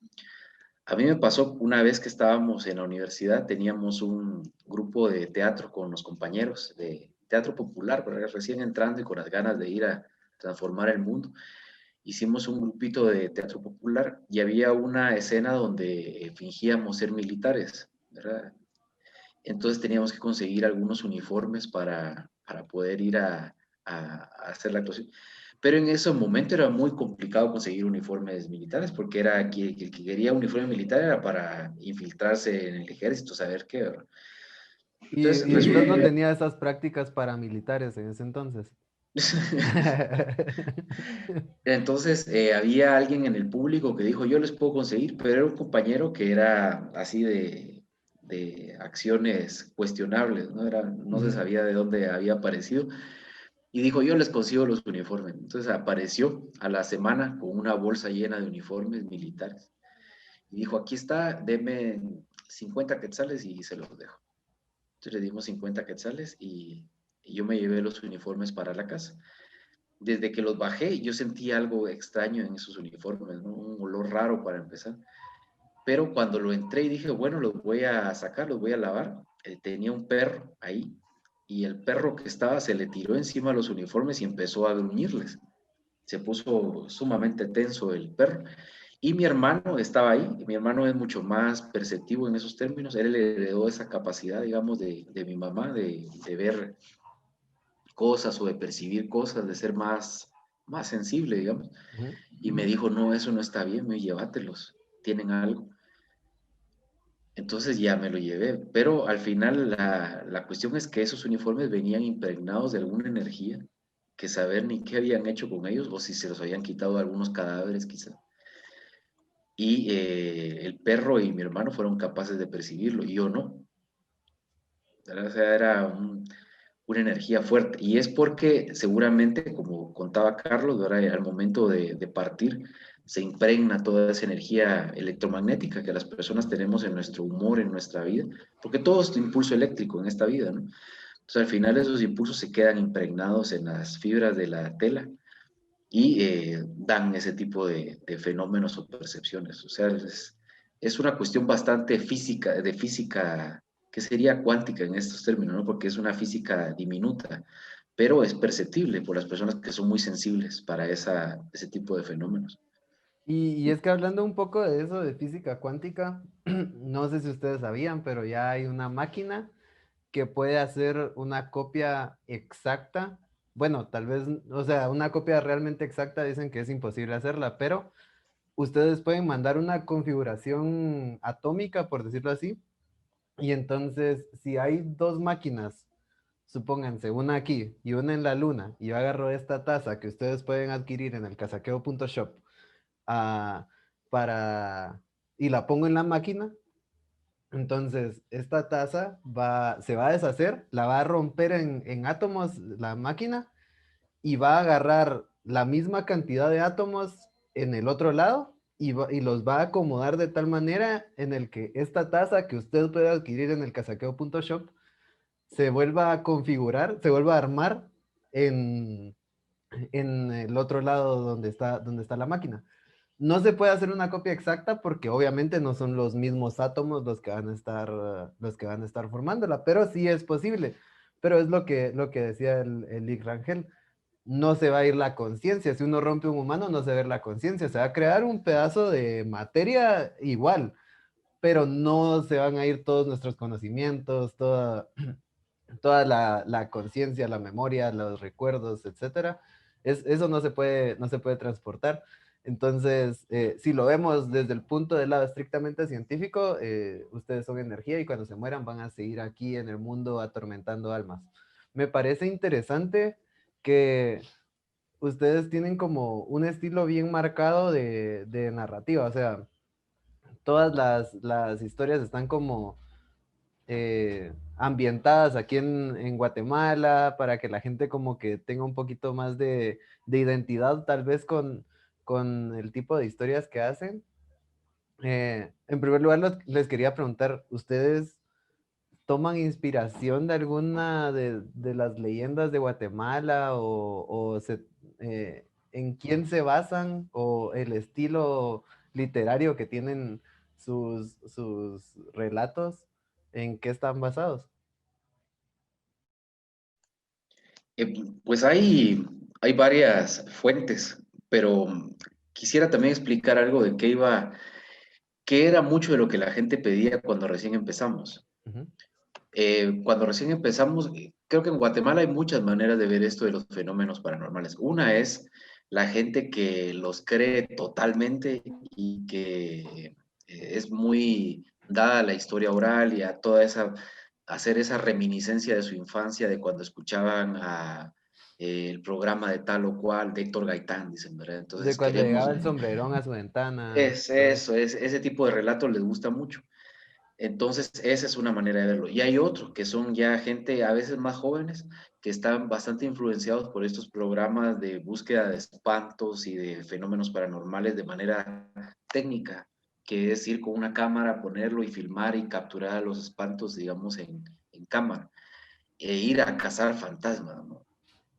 A mí me pasó una vez que estábamos en la universidad, teníamos un grupo de teatro con los compañeros de teatro popular, pero recién entrando y con las ganas de ir a transformar el mundo. Hicimos un grupito de teatro popular y había una escena donde fingíamos ser militares, ¿verdad? Entonces teníamos que conseguir algunos uniformes para para poder ir a hacer la actuación. Pero en ese momento era muy complicado conseguir uniformes militares, porque era el que quería uniforme militar era para infiltrarse en el ejército, saber qué, ¿verdad? Entonces, Y usted no tenía esas prácticas paramilitares en ese entonces. Entonces, había alguien en el público que dijo, yo les puedo conseguir, pero era un compañero que era así de acciones cuestionables, ¿no? No se Ujú. sabía de dónde había aparecido, y dijo, yo les consigo los uniformes. Entonces apareció a la semana con una bolsa llena de uniformes militares, y dijo, aquí está, deme 50 quetzales y se los dejo. Entonces le dimos 50 quetzales y yo me llevé los uniformes para la casa. Desde que los bajé, yo sentí algo extraño en esos uniformes, ¿no? Un olor raro para empezar. Pero cuando lo entré y dije, bueno, los voy a sacar, los voy a lavar, tenía un perro ahí y el perro que estaba se le tiró encima de los uniformes y empezó a gruñirles. Se puso sumamente tenso el perro. Y mi hermano estaba ahí, mi hermano es mucho más perceptivo en esos términos, él le heredó esa capacidad, digamos, de mi mamá, de ver cosas o de percibir cosas, de ser más sensible, digamos. Ujú. Y me dijo, no, eso no está bien, llévatelos, tienen algo. Entonces ya me lo llevé, pero al final la cuestión es que esos uniformes venían impregnados de alguna energía, que saber ni qué habían hecho con ellos o si se los habían quitado de algunos cadáveres quizá. Y el perro y mi hermano fueron capaces de percibirlo y yo no. ¿Verdad? O sea, era una energía fuerte. Y es porque seguramente, como contaba Carlos, ¿verdad? Al momento de partir, se impregna toda esa energía electromagnética que las personas tenemos en nuestro humor, en nuestra vida, porque todo es impulso eléctrico en esta vida, ¿no? Entonces, al final esos impulsos se quedan impregnados en las fibras de la tela y dan ese tipo de fenómenos o percepciones. O sea, es una cuestión bastante física, de física que sería cuántica en estos términos, ¿no? Porque es una física diminuta, pero es perceptible por las personas que son muy sensibles para ese tipo de fenómenos. Y es que hablando un poco de eso, de física cuántica, no sé si ustedes sabían, pero ya hay una máquina que puede hacer una copia exacta. Bueno, tal vez, o sea, una copia realmente exacta dicen que es imposible hacerla, pero ustedes pueden mandar una configuración atómica, por decirlo así, y entonces si hay dos máquinas, supónganse, una aquí y una en la luna, y yo agarro esta taza que ustedes pueden adquirir en el casaqueo.shop ah, para, y la pongo en la máquina, entonces esta taza se va a deshacer, la va a romper en átomos la máquina y va a agarrar la misma cantidad de átomos en el otro lado y los va a acomodar de tal manera en el que esta taza que usted puede adquirir en el casaqueo.shop se vuelva a configurar, se vuelva a armar en, en el otro lado donde está la máquina. No se puede hacer una copia exacta porque obviamente no son los mismos átomos los que van a estar formándola, pero sí es posible. Pero es lo que decía el Lick Rangel. No se va a ir la conciencia. Si uno rompe un humano, no se va a ir la conciencia. Se va a crear un pedazo de materia igual, pero no se van a ir todos nuestros conocimientos, toda la conciencia, la memoria, los recuerdos, etcétera. Eso no se puede transportar. Entonces, si lo vemos desde el punto de lado estrictamente científico, ustedes son energía y cuando se mueran van a seguir aquí en el mundo atormentando almas. Me parece interesante que ustedes tienen como un estilo bien marcado de narrativa, o sea, todas las historias están como ambientadas aquí en Guatemala para que la gente como que tenga un poquito más de identidad tal vez con el tipo de historias que hacen. En primer lugar, les quería preguntar, ¿ustedes toman inspiración de alguna de las leyendas de Guatemala en quién se basan o el estilo literario que tienen sus relatos, en qué están basados? Pues hay varias fuentes, pero quisiera también explicar algo de qué era mucho de lo que la gente pedía cuando recién empezamos. Ujú. Cuando recién empezamos, creo que en Guatemala hay muchas maneras de ver esto de los fenómenos paranormales. Una es la gente que los cree totalmente y que es muy dada a la historia oral y a toda esa, hacer esa reminiscencia de su infancia, de cuando escuchaban el programa de tal o cual, de Héctor Gaitán, dicen, ¿verdad? De Entonces cuando queremos, llegaba el sombrerón a su ventana. es Todo eso. eso, ese tipo de relatos les gusta mucho. Entonces, esa es una manera de verlo. Y hay otro, que son ya gente a veces más jóvenes, que están bastante influenciados por estos programas de búsqueda de espantos y de fenómenos paranormales de manera técnica, que es ir con una cámara, ponerlo y filmar y capturar los espantos, digamos, en cámara, e ir a cazar fantasmas, ¿no?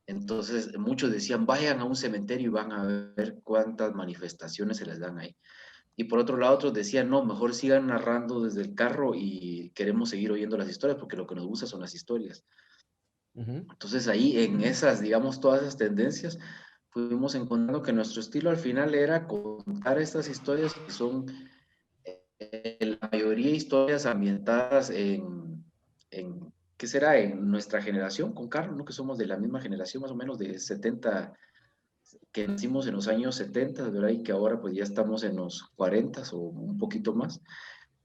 Entonces, muchos decían, vayan a un cementerio y van a ver cuántas manifestaciones se les dan ahí. Y por otro lado, otros decían, no, mejor sigan narrando desde el carro y queremos seguir oyendo las historias porque lo que nos gusta son las historias. Ujú. Entonces ahí en esas, digamos, todas esas tendencias, fuimos encontrando que nuestro estilo al final era contar estas historias que son la mayoría historias ambientadas ¿qué será? En nuestra generación con Carlos, ¿no? Que somos de la misma generación, más o menos de 70, que nacimos en los años 70, ¿verdad? Y que ahora pues ya estamos en los 40 o un poquito más.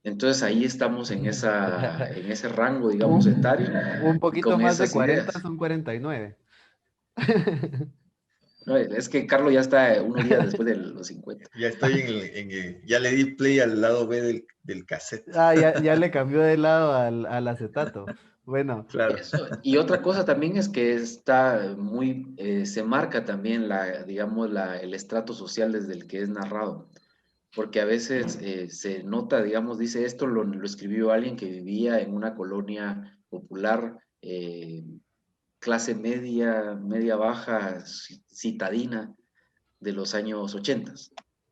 Entonces ahí estamos en ese rango, digamos, Un, etario, un poquito con más de esas 40 ideas. son 49. ¿No? Es que Carlos ya está unos días después de los 50. Ya estoy ya le di play al lado B del cassette. Ah, ya le cambió de lado al acetato. Bueno, Claro. Eso. Y otra cosa también es que está muy, se marca también digamos, el estrato social desde el que es narrado. Porque a veces se nota, digamos, dice esto lo escribió alguien que vivía en una colonia popular, clase media, media baja, citadina de los años 80,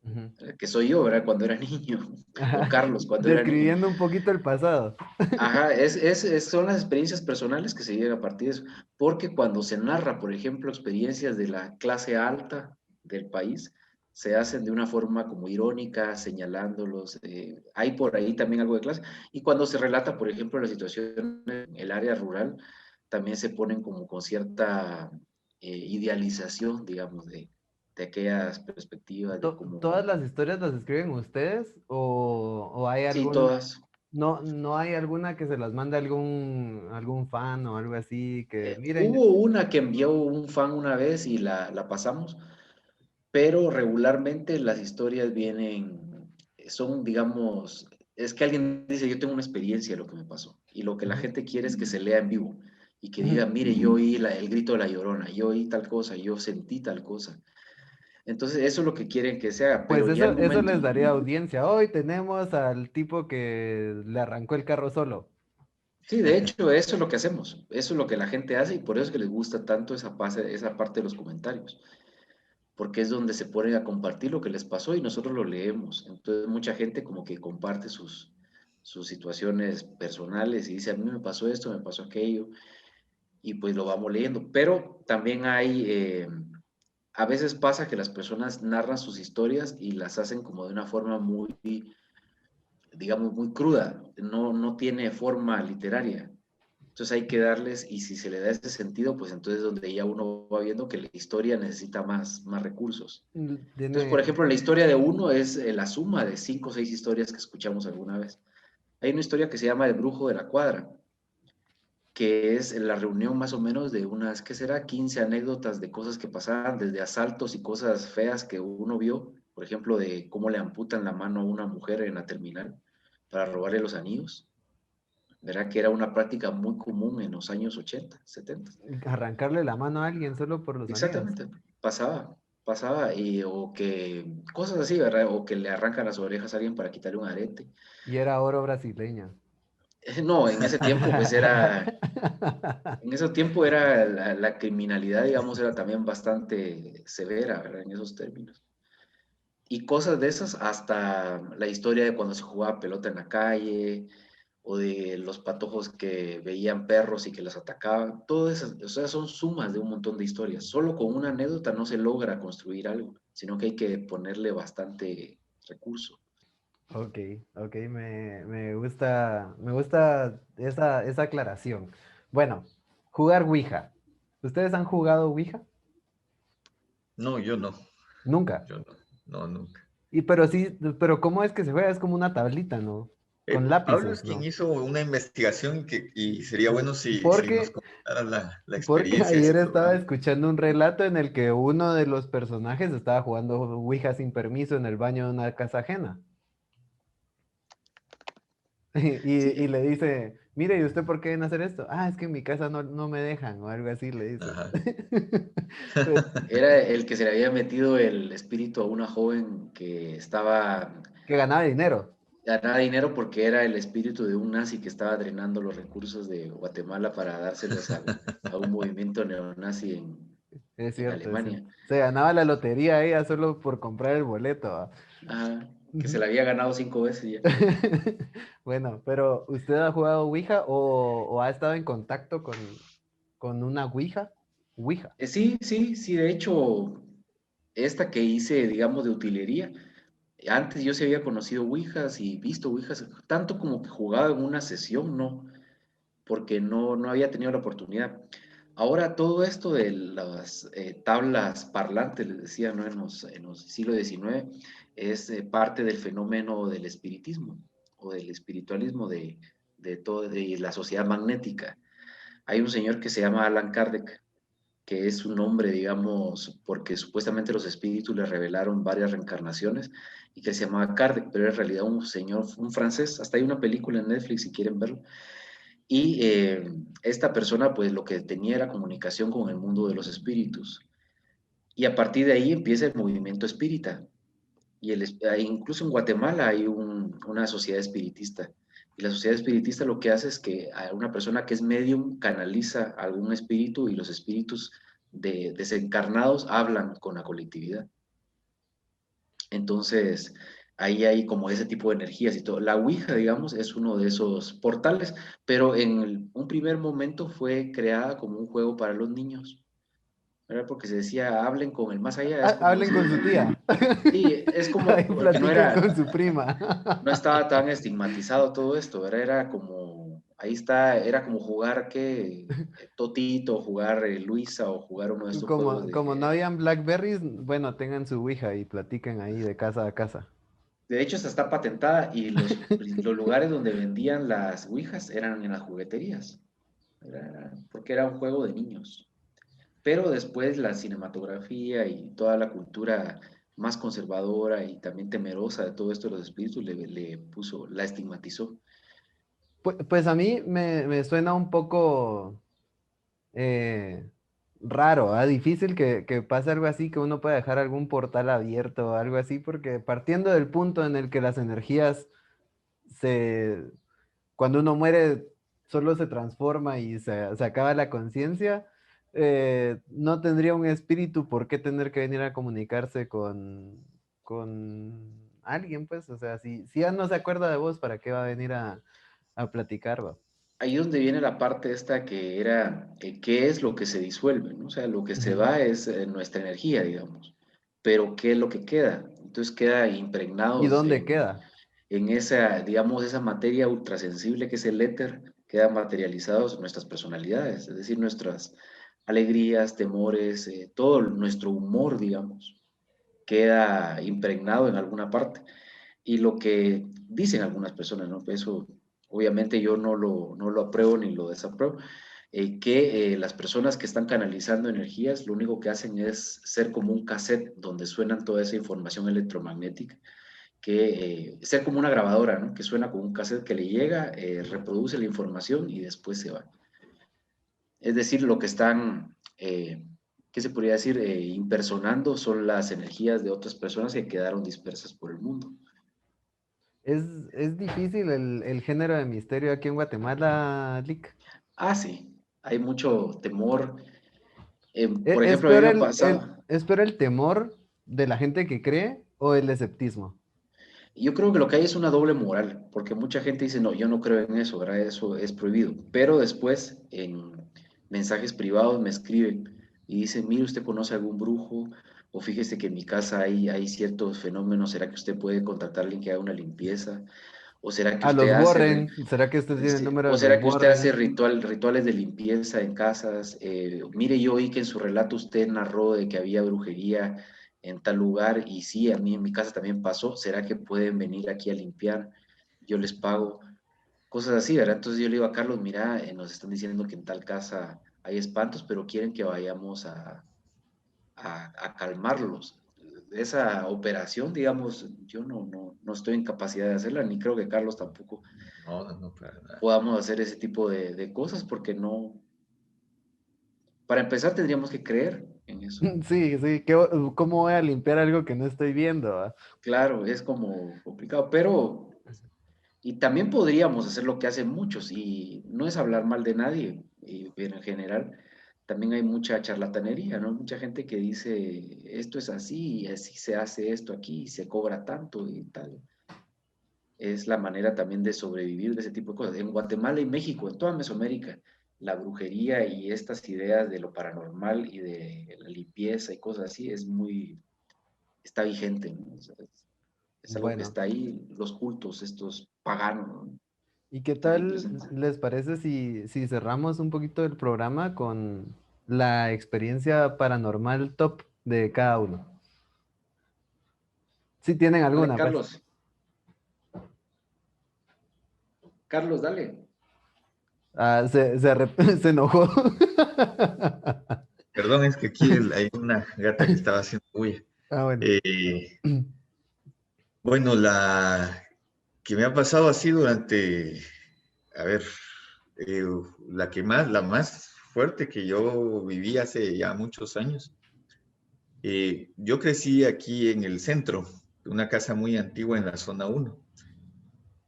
ujú. que soy yo, ¿verdad? Cuando era niño, o Carlos cuando era niño. Describiendo un poquito el pasado. Ajá, son las experiencias personales que se llegan a partir de eso, porque cuando se narra, por ejemplo, experiencias de la clase alta del país, se hacen de una forma como irónica, señalándolos, hay por ahí también algo de clase, y cuando se relata, por ejemplo, la situación en el área rural, también se ponen como con cierta idealización, digamos, de aquellas perspectivas, de cómo, ¿Todas las historias las escriben ustedes o hay sí, algún, todas. no hay alguna que se las mande algún fan o algo así que miren? Hubo una que envió un fan una vez y la pasamos, pero regularmente las historias vienen, son, digamos, es que alguien dice, yo tengo una experiencia de lo que me pasó, y lo que la Ujú, gente quiere es que se lea en vivo, y que ujú. diga, mire, yo oí el grito de la Llorona, yo oí tal cosa, yo sentí tal cosa. Entonces, eso es lo que quieren que se haga, Pues pero ya al eso momento, les daría audiencia. Hoy tenemos al tipo que le arrancó el carro solo. sí, de hecho, eso es lo que hacemos, eso es lo que la gente hace, y por eso es que les gusta tanto esa parte de los comentarios, porque es donde se ponen a compartir lo que les pasó y nosotros lo leemos. Entonces mucha gente como que comparte sus situaciones personales y dice, a mí me pasó esto, me pasó aquello, y pues lo vamos leyendo. Pero también a veces pasa que las personas narran sus historias y las hacen como de una forma muy, digamos, muy cruda, no tiene forma literaria. Entonces hay que darles, y si se le da ese sentido, pues entonces donde ya uno va viendo que la historia necesita más recursos. Entonces, por Tiene, ejemplo, la historia de uno es la suma de 5 o 6 historias que escuchamos alguna vez. Hay una historia que se llama El Brujo de la Cuadra, que es la reunión más o menos de unas, ¿qué será? 15 anécdotas de cosas que pasaban, desde asaltos y cosas feas que uno vio, por ejemplo, de cómo le amputan la mano a una mujer en la terminal para robarle los anillos, ¿verdad? Que era una práctica muy común en los años 80, 70. arrancarle la mano a alguien solo por los anillos. Exactamente, pasaba, o que cosas así, ¿verdad? O que le arrancan las orejas a alguien para quitarle un arete. Y era oro brasileña. No, en ese tiempo, pues en ese tiempo era la criminalidad, digamos, era también bastante severa, ¿verdad? En esos términos. Y cosas de esas, hasta la historia de cuando se jugaba pelota en la calle, o de los patojos que veían perros y que los atacaban, todas esas, o sea, son sumas de un montón de historias. Solo con una anécdota no se logra construir algo, sino que hay que ponerle bastante recurso. Ok, ok, me gusta esa aclaración. Bueno, jugar Ouija. ¿Ustedes han jugado Ouija? No, yo no, Nunca. yo no, no, nunca. Y pero sí, pero ¿cómo es que se juega? Es como una tablita, ¿no? Con Pablo es lápices, quien ¿no? hizo una investigación y sería bueno si nos Porque, contara la porque experiencia de ayer ese estaba programa. escuchando un relato en el que uno de los personajes estaba jugando Ouija sin permiso en el baño de una casa ajena. Y Sí, le dice, mire, ¿y usted por qué viene a hacer esto? Ah, es que en mi casa no me dejan, o algo así le dice. Ajá. Pues, era el que se le había metido el espíritu a una joven que estaba que ganaba dinero. ganaba dinero porque era el espíritu de un nazi que estaba drenando los recursos de Guatemala para dárselos a un movimiento neonazi Es en cierto, es cierto. Alemania. Se ganaba la lotería ella solo por comprar el boleto. ¿Va? Ajá, que se Ujú. la había ganado 5 veces ya. Bueno, pero ¿usted ha jugado Ouija o ha estado en contacto con una Ouija? Ouija. Sí, sí, sí, de hecho, esta que hice, digamos, de utilería, antes yo sí había conocido Ouijas y visto Ouijas, tanto como que jugaba en una sesión, no, porque no había tenido la oportunidad. Ahora todo esto de las tablas parlantes, les decía, ¿no? En los siglo XIX, es parte del fenómeno del espiritismo o del espiritualismo de la sociedad magnética. Hay un señor que se llama Alan Kardec, que es un nombre, digamos, porque supuestamente los espíritus le revelaron varias reencarnaciones y que se llamaba Kardec, pero en realidad un señor, un francés, hasta hay una película en Netflix si quieren verlo, y esta persona pues lo que tenía era comunicación con el mundo de los espíritus. Y a partir de ahí empieza el movimiento espírita. Y incluso en Guatemala hay una sociedad espiritista. Y la sociedad espiritista lo que hace es que a una persona que es medium canaliza algún espíritu y los espíritus desencarnados hablan con la colectividad. Entonces, ahí hay como ese tipo de energías y todo. La Ouija, digamos, es uno de esos portales, pero en un primer momento fue creada como un juego para los niños, ¿verdad? Porque se decía, hablen con el más allá, es como Hablen decir, con su tía. sí, es como Ahí porque platiquen con su prima. no estaba tan estigmatizado todo esto, ¿verdad? Era como, ahí está, era como jugar que Totito, jugar Luisa o jugar uno de estos juegos Como no de... habían Blackberries, bueno, tengan su Ouija y platiquen ahí de casa a casa. De hecho, esta está patentada y los lugares donde vendían las Ouijas eran en las jugueterías, porque era un juego de niños. Pero después la cinematografía y toda la cultura más conservadora y también temerosa de todo esto de los espíritus le puso, la estigmatizó. Pues, a mí me suena un poco eh, raro, ¿ah? Difícil que pase algo así, que uno pueda dejar algún portal abierto o algo así, porque partiendo del punto en el que las energías se, cuando uno muere, solo se transforma y se acaba la conciencia, no tendría un espíritu por qué tener que venir a comunicarse con alguien, pues, o sea, si ya no se acuerda de vos, ¿para qué va a venir a platicar, va? Ahí es donde viene la parte esta que era, ¿qué es lo que se disuelve? ¿No? O sea, lo que se Ujú. va es nuestra energía, digamos, pero ¿qué es lo que queda? Entonces queda ¿Y impregnados dónde queda? en esa, digamos, esa materia ultrasensible que es el éter, quedan materializados en nuestras personalidades, es decir, nuestras alegrías, temores, todo nuestro humor, digamos, queda impregnado en alguna parte. Y lo que dicen algunas personas, ¿no? Eso obviamente yo no lo apruebo ni lo desapruebo, que las personas que están canalizando energías lo único que hacen es ser como un cassette donde suenan toda esa información electromagnética, que ser como una grabadora, ¿no? Que suena como un cassette que le llega, reproduce la información y después se va. Es decir, lo que están, ¿qué se podría decir? Impersonando son las energías de otras personas que quedaron dispersas por el mundo. Es, es difícil el género de misterio aquí en Guatemala, Lick. Ah, sí, hay mucho temor. Por ¿Es ejemplo, a mí peor me ha pasado. es peor el temor de la gente que cree o el esceptismo? Yo creo que lo que hay es una doble moral, porque mucha gente dice, no, yo no creo en eso, ¿verdad? Eso es prohibido. Pero después, en mensajes privados, me escriben y dicen, mire, ¿usted conoce algún brujo O fíjese que en mi casa hay ciertos fenómenos, ¿será que usted puede contratar a alguien que haga una limpieza? ¿O será que A los usted hace, Warren, ¿será que usted tiene el sí, número o de los será que usted hace Warren? rituales de limpieza en casas? Mire, yo oí que en su relato usted narró de que había brujería en tal lugar y sí, a mí en mi casa también pasó. ¿Será que pueden venir aquí a limpiar? Yo les pago. Cosas así, ¿verdad? Entonces yo le digo a Carlos, mira, nos están diciendo que en tal casa hay espantos, pero quieren que vayamos a calmarlos. Esa operación, digamos, yo no estoy en capacidad de hacerla, ni creo que Carlos tampoco No, no, no, para nada. podamos hacer ese tipo de cosas, porque no, para empezar tendríamos que creer en eso. Sí, sí, ¿cómo voy a limpiar algo que no estoy viendo? ¿Va? Claro, es como complicado, pero, y también podríamos hacer lo que hacen muchos, y no es hablar mal de nadie, y en general, también hay mucha charlatanería, ¿no? Mucha gente que dice, esto es así, y así se hace esto aquí, y se cobra tanto y tal. Es la manera también de sobrevivir de ese tipo de cosas. En Guatemala y México, en toda Mesoamérica, la brujería y estas ideas de lo paranormal y de la limpieza y cosas así está vigente, ¿no? O sea, es algo que Bueno, está ahí, los cultos, estos paganos, ¿no? ¿y qué Están ahí tal presentes. les parece si cerramos un poquito el programa con la experiencia paranormal top de cada uno? Si tienen Dale, alguna, pues. Carlos. Carlos, dale. Ah, se enojó. Perdón, es que aquí hay una gata que estaba haciendo bulla. Ah, bueno. Eh, bueno, la que me ha pasado así durante, a ver, eh, la más fuerte que yo viví hace ya muchos años. Yo crecí aquí en el centro, de una casa muy antigua en la zona 1.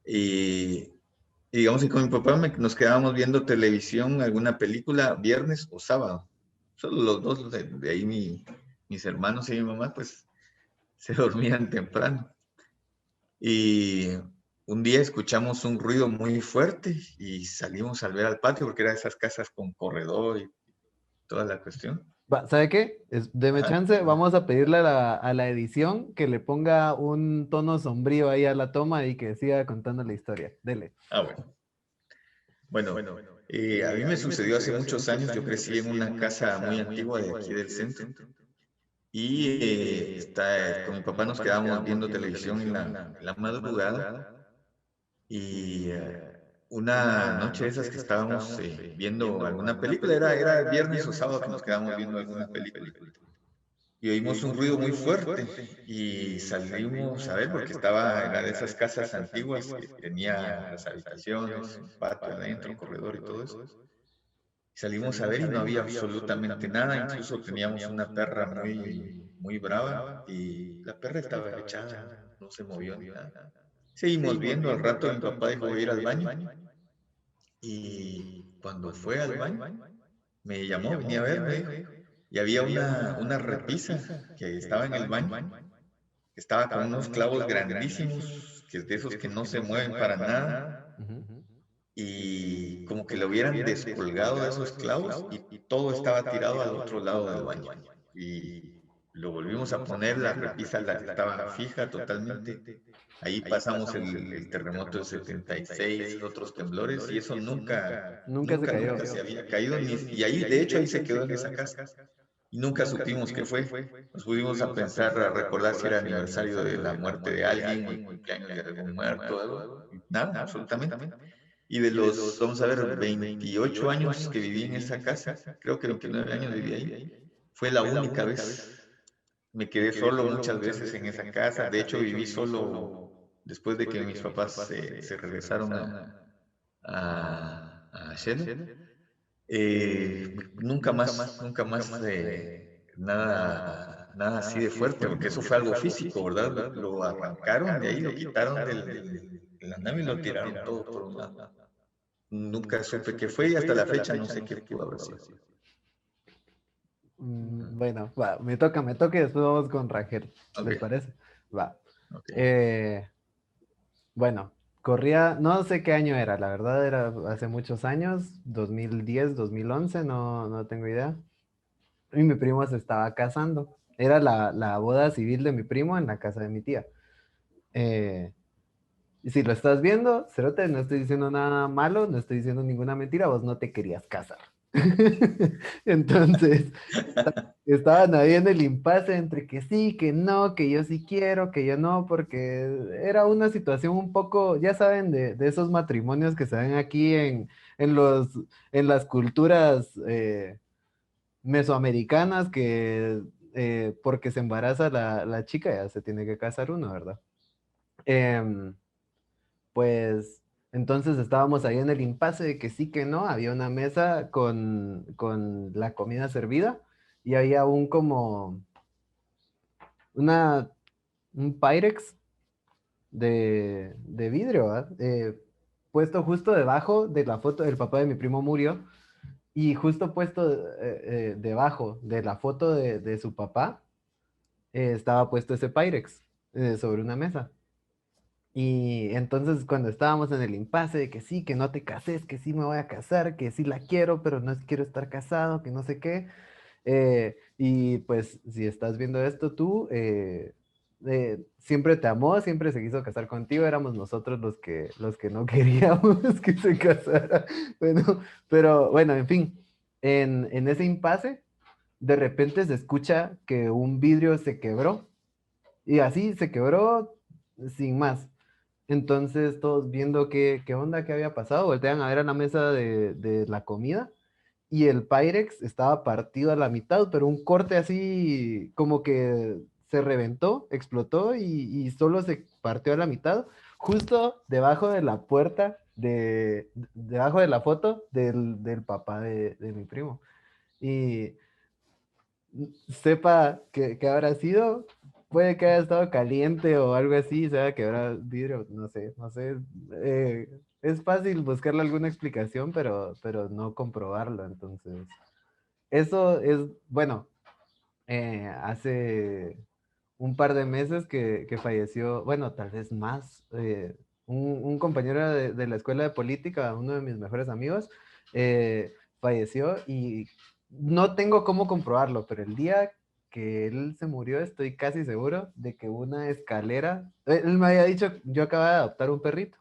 Y digamos que con mi papá nos quedábamos viendo televisión, alguna película, viernes o sábado. Solo los dos, de ahí mis hermanos y mi mamá, pues se dormían temprano. Y un día escuchamos un ruido muy fuerte y salimos al ver al patio, porque era de esas casas con corredor y toda la cuestión. ¿Sabe qué? Deme Ajá. chance, vamos a pedirle a la edición que le ponga un tono sombrío ahí a la toma y que siga contando la historia. Dele. Ah, bueno. Bueno, a mí me sucedió hace muchos años, yo crecí en una casa muy antigua de aquí del centro y con mi papá nos quedábamos viendo televisión en la madrugada y una noche de esas que estábamos viendo alguna película, era viernes o sábado que nos quedábamos viendo alguna película y oímos un ruido muy fuerte y salimos a ver porque era de esas casas antiguas que tenía las habitaciones, un patio adentro, corredor y todo eso. Salimos a ver y no había absolutamente nada, incluso teníamos una perra muy brava y la perra estaba echada, no se movió ni nada. Seguimos viendo, al rato mi papá dijo voy a ir al baño y cuando fue al baño me llamó, venía a verme y había una repisa que estaba en el baño, que estaba con unos clavos grandísimos, que es de esos que no se mueven para nada Ujú. y como que lo hubieran descolgado de esos clavos y todo estaba tirado al otro lado del baño. Y lo volvimos a poner, la repisa estaba fija totalmente. Ahí pasamos el terremoto del 76, otros temblores, y eso Nunca se cayó. nunca se había caído. Y ahí, de hecho, ahí se quedó en esa casa. Y nunca supimos qué fue. Nos pudimos a pensar, a recordar si era aniversario de la muerte de alguien o el cumpleaños de algún muerto o algo. Nada, absolutamente. Y de los, vamos a ver, 28 años que viví en esa casa, creo que 29 años viví ahí, fue la única vez. Me quedé solo muchas veces en esa casa. De hecho, viví solo después de que mis papás se regresaron a Shell. Nunca más nada así de fuerte, porque eso fue algo físico, ¿verdad? Lo arrancaron de ahí, lo quitaron de la nave y lo tiraron todo por un lado. Nunca supe qué fue y hasta la fecha no sé qué pudo haber sido. Bueno, va, me toca y después vamos con Rangel. ¿Les Ok. parece? Va. Ok. Bueno, corría, no sé qué año era, la verdad era hace muchos años, 2010, 2011, no tengo idea. Y mi primo se estaba casando. Era la boda civil de mi primo en la casa de mi tía. Eh, y si lo estás viendo, Cerote, no estoy diciendo nada malo, no estoy diciendo ninguna mentira, vos no te querías casar. Entonces, estaban ahí en el impasse entre que sí, que no, que yo sí quiero, que yo no, porque era una situación un poco, ya saben, de esos matrimonios que se ven aquí en los, en las culturas mesoamericanas que porque se embaraza la chica ya se tiene que casar uno, ¿verdad? Em, pues entonces estábamos ahí en el impasse de que sí, que no, había una mesa con la comida servida y había un como una, un Pyrex de vidrio, ¿verdad? Puesto justo debajo de la foto, el papá de mi primo murió, y justo puesto debajo de la foto de su papá, estaba puesto ese Pyrex sobre una mesa. Y entonces cuando estábamos en el impasse de que sí, que no te cases, que sí me voy a casar, que sí la quiero, pero no quiero estar casado, que no sé qué. Y pues si estás viendo esto tú, siempre te amó, siempre se quiso casar contigo, éramos nosotros los que no queríamos que se casara. Bueno, pero bueno, en fin, en ese impasse, de repente se escucha que un vidrio se quebró y así se quebró sin más. Entonces todos viendo qué onda, qué había pasado, voltean a ver a la mesa de la comida y el Pyrex estaba partido a la mitad, pero un corte así como que se reventó, explotó y solo se partió a la mitad, justo debajo de la puerta, debajo de la foto del papá de mi primo. Y sepa que habrá sido, puede que haya estado caliente o algo así, se haya quebrado el vidrio, no sé, no sé. Es fácil buscarle alguna explicación, pero no comprobarlo, entonces. Eso es, bueno, hace un par de meses que falleció, bueno, tal vez más, un compañero de la escuela de política, uno de mis mejores amigos, falleció y no tengo cómo comprobarlo, pero el día que él se murió estoy casi seguro de que una escalera, él me había dicho, yo acababa de adoptar un perrito,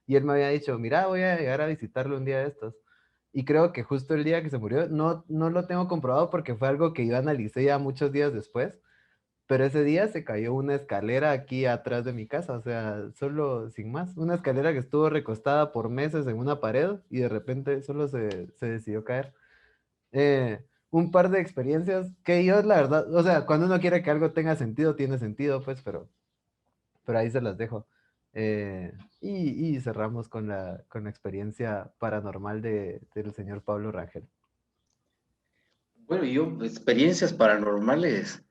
y él me había dicho, mira, voy a llegar a visitarlo un día de estos. Y creo que justo el día que se murió, no lo tengo comprobado porque fue algo que yo analicé ya muchos días después, pero ese día se cayó una escalera aquí atrás de mi casa, o sea, solo sin más, una escalera que estuvo recostada por meses en una pared y de repente solo se decidió caer. Un par de experiencias que yo, la verdad, o sea, cuando uno quiere que algo tenga sentido, tiene sentido, pues, pero ahí se las dejo. Y cerramos con la experiencia paranormal del señor Pablo Rangel. Bueno, yo, experiencias paranormales,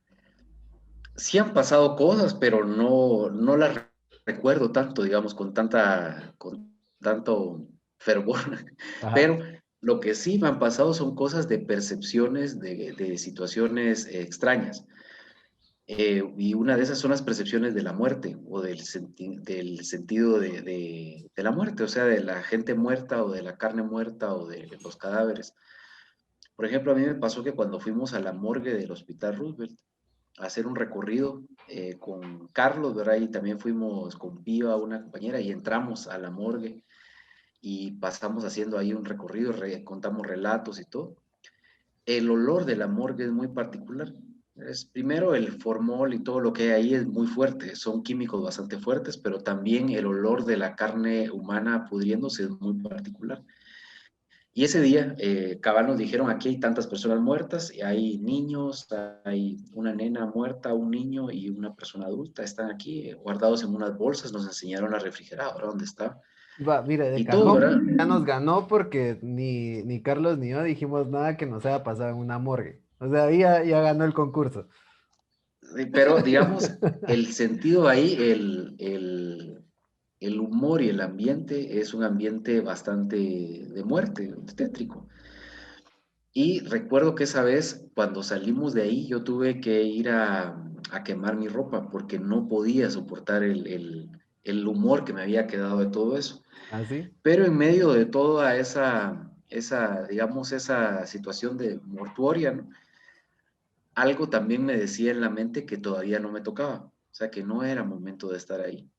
sí han pasado cosas, pero no las recuerdo tanto, digamos, con tanto fervor. Ajá. Pero lo que sí me han pasado son cosas de percepciones de situaciones extrañas. Y una de esas son las percepciones de la muerte o del sentido de la muerte, o sea, de la gente muerta o de la carne muerta o de los cadáveres. Por ejemplo, a mí me pasó que cuando fuimos a la morgue del Hospital Roosevelt a hacer un recorrido con Carlos, ¿verdad? Y también fuimos con Piva, una compañera, y entramos a la morgue y pasamos haciendo ahí un recorrido, contamos relatos y todo. El olor de la morgue es muy particular. Es, primero, el formol y todo lo que hay ahí es muy fuerte, son químicos bastante fuertes, pero también el olor de la carne humana pudriéndose es muy particular. Y ese día, cabal nos dijeron, aquí hay tantas personas muertas, y hay niños, hay una nena muerta, un niño y una persona adulta, están aquí guardados en unas bolsas, nos enseñaron la refrigeradora donde está, Va, mire, de y todo, cajón ¿verdad? ya nos ganó porque ni Carlos ni yo dijimos nada que nos haya pasado en una morgue. O sea, ahí ya ganó el concurso. Pero digamos, el sentido ahí, el humor y el ambiente es un ambiente bastante de muerte, tétrico. Y recuerdo que esa vez, cuando salimos de ahí, yo tuve que ir a quemar mi ropa porque no podía soportar el humor que me había quedado de todo eso. ¿Así? Pero en medio de toda digamos, esa situación de mortuoria, ¿no? algo también me decía en la mente que todavía no me tocaba, o sea, que no era momento de estar ahí,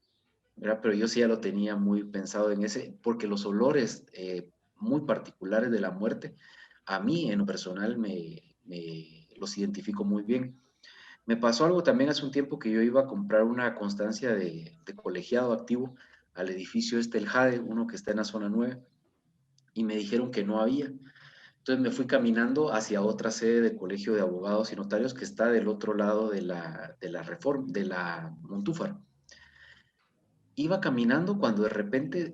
¿verdad? Pero yo sí ya lo tenía muy pensado en ese, porque los olores muy particulares de la muerte, a mí en lo personal me los identifico muy bien. Me pasó algo también hace un tiempo que yo iba a comprar una constancia de colegiado activo al edificio este, el JADE, uno que está en la zona 9, y me dijeron que no había. Entonces me fui caminando hacia otra sede del Colegio de Abogados y Notarios que está del otro lado de la Reforma, de la Montúfar. Iba caminando cuando de repente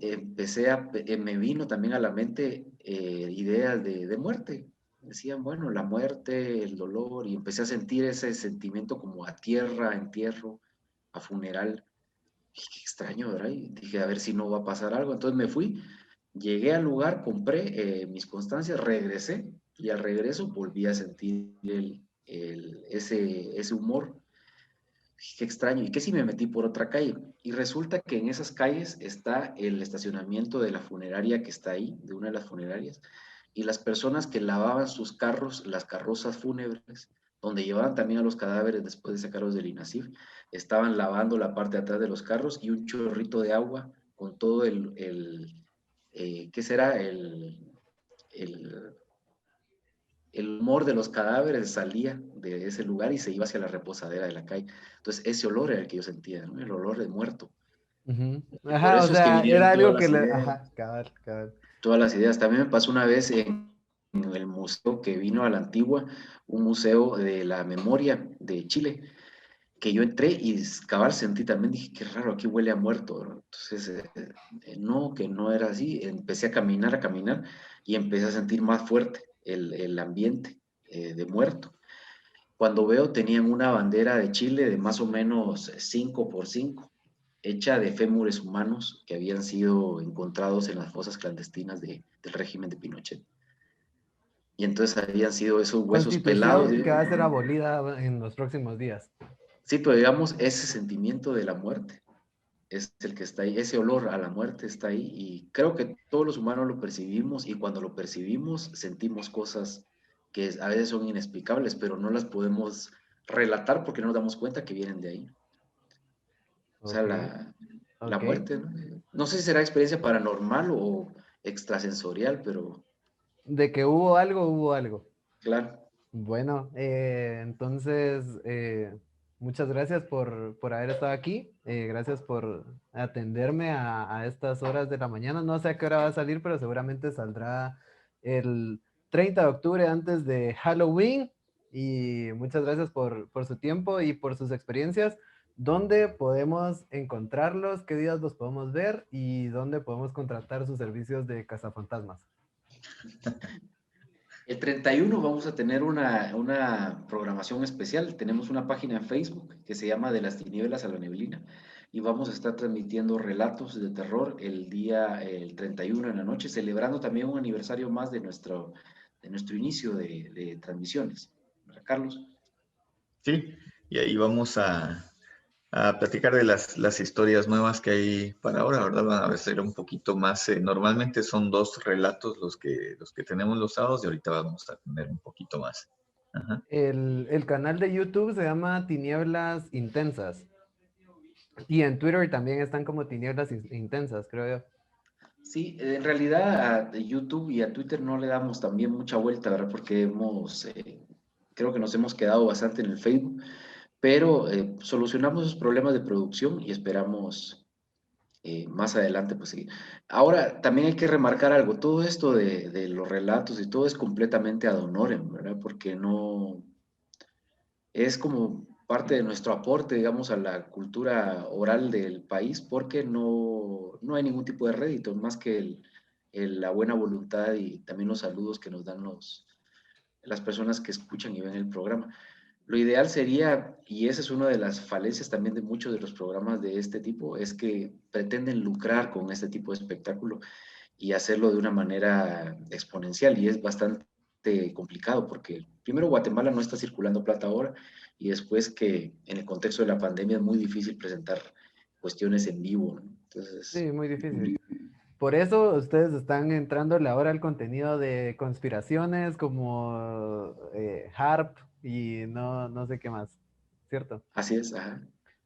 me vino también a la mente ideas de muerte. Decían, bueno, la muerte, el dolor, y empecé a sentir ese sentimiento como a tierra, a entierro, a funeral. Dije, qué extraño, ¿verdad? Y dije, a ver si no va a pasar algo. Entonces me fui, llegué al lugar, compré mis constancias, regresé, y al regreso volví a sentir ese humor. Qué extraño. ¿Y qué si me metí por otra calle? Y resulta que en esas calles está el estacionamiento de la funeraria que está ahí, de una de las funerarias, y las personas que lavaban sus carros, las carrozas fúnebres, donde llevaban también a los cadáveres después de sacarlos del INASIF, estaban lavando la parte de atrás de los carros y un chorrito de agua con todo ¿qué será? El, el humor de los cadáveres salía de ese lugar y se iba hacia la reposadera de la calle. Entonces, ese olor era el que yo sentía, ¿no? El olor de muerto. Ujú. Y por Ajá, o eso es que sea, vinieron era todas algo que las le... ideas. Ajá, cabal, cabal. Todas las ideas. También me pasó una vez en el museo que vino a la Antigua, un museo de la memoria de Chile, que yo entré y cabal sentí también, dije, qué raro, aquí huele a muerto, ¿no? Entonces, no, que no era así. Empecé a caminar y empecé a sentir más fuerte el ambiente de muerto. Cuando veo tenían una bandera de Chile de más o menos 5 por 5, hecha de fémures humanos que habían sido encontrados en las fosas clandestinas del régimen de Pinochet. Y entonces habían sido esos huesos pelados. Constitución que va a ser abolida en los próximos días. Sí, pero digamos, ese sentimiento de la muerte es el que está ahí, ese olor a la muerte está ahí y creo que todos los humanos lo percibimos y cuando lo percibimos sentimos cosas que a veces son inexplicables, pero no las podemos relatar porque no nos damos cuenta que vienen de ahí. O sea, Ok, la ok. muerte, ¿no? No sé si será experiencia paranormal o extrasensorial, pero De que hubo algo, hubo algo. claro. Bueno, entonces, muchas gracias por haber estado aquí. Gracias por atenderme a estas horas de la mañana. No sé a qué hora va a salir, pero seguramente saldrá el 30 de octubre antes de Halloween. Y muchas gracias por su tiempo y por sus experiencias. ¿Dónde podemos encontrarlos? ¿Qué días los podemos ver? ¿Y dónde podemos contratar sus servicios de cazafantasmas? El 31 vamos a tener una programación especial. Tenemos una página en Facebook que se llama De las tinieblas a la neblina y vamos a estar transmitiendo relatos de terror el 31 en la noche, celebrando también un aniversario más de nuestro inicio de transmisiones. ¿Verdad, Carlos? Sí, y ahí vamos a platicar de las historias nuevas que hay para ahora, ¿verdad? Van a ser un poquito más, normalmente son 2 relatos los que tenemos los sábados y ahorita vamos a tener un poquito más. Ajá. El canal de YouTube se llama Tinieblas Intensas. Y en Twitter también están como Tinieblas Intensas, creo yo. Sí, en realidad a YouTube y a Twitter no le damos también mucha vuelta, ¿verdad? Porque creo que nos hemos quedado bastante en el Facebook, pero solucionamos esos problemas de producción y esperamos más adelante pues seguir. Ahora, también hay que remarcar algo, todo esto de los relatos y todo es completamente ad honorem, ¿verdad? Porque no, es como parte de nuestro aporte, digamos, a la cultura oral del país, porque no hay ningún tipo de rédito, más que la buena voluntad y también los saludos que nos dan las personas que escuchan y ven el programa. Lo ideal sería, y esa es una de las falencias también de muchos de los programas de este tipo, es que pretenden lucrar con este tipo de espectáculo y hacerlo de una manera exponencial y es bastante complicado porque primero Guatemala no está circulando plata ahora y después que en el contexto de la pandemia es muy difícil presentar cuestiones en vivo, ¿no? Entonces, Sí, muy difícil. Por eso ustedes están entrándole ahora al contenido de conspiraciones como HARP y no sé qué más, ¿cierto? Así es, ajá.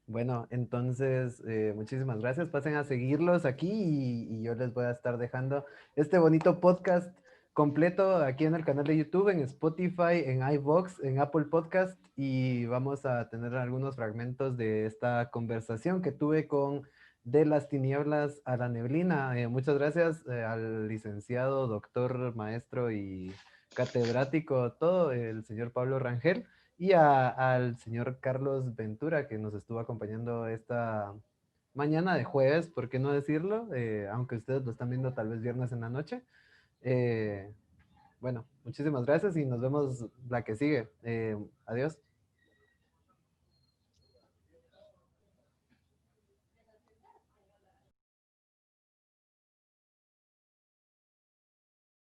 Bueno, entonces, muchísimas gracias. Pasen a seguirlos aquí y yo les voy a estar dejando este bonito podcast completo aquí en el canal de YouTube, en Spotify, en iVoox, en Apple Podcast y vamos a tener algunos fragmentos de esta conversación que tuve con De las tinieblas a la neblina. Muchas gracias al licenciado, doctor, maestro y catedrático, todo, el señor Pablo Rangel y al señor Carlos Ventura, que nos estuvo acompañando esta mañana de jueves, ¿por qué no decirlo? Aunque ustedes lo están viendo tal vez viernes en la noche. Bueno, muchísimas gracias y nos vemos la que sigue. Adiós.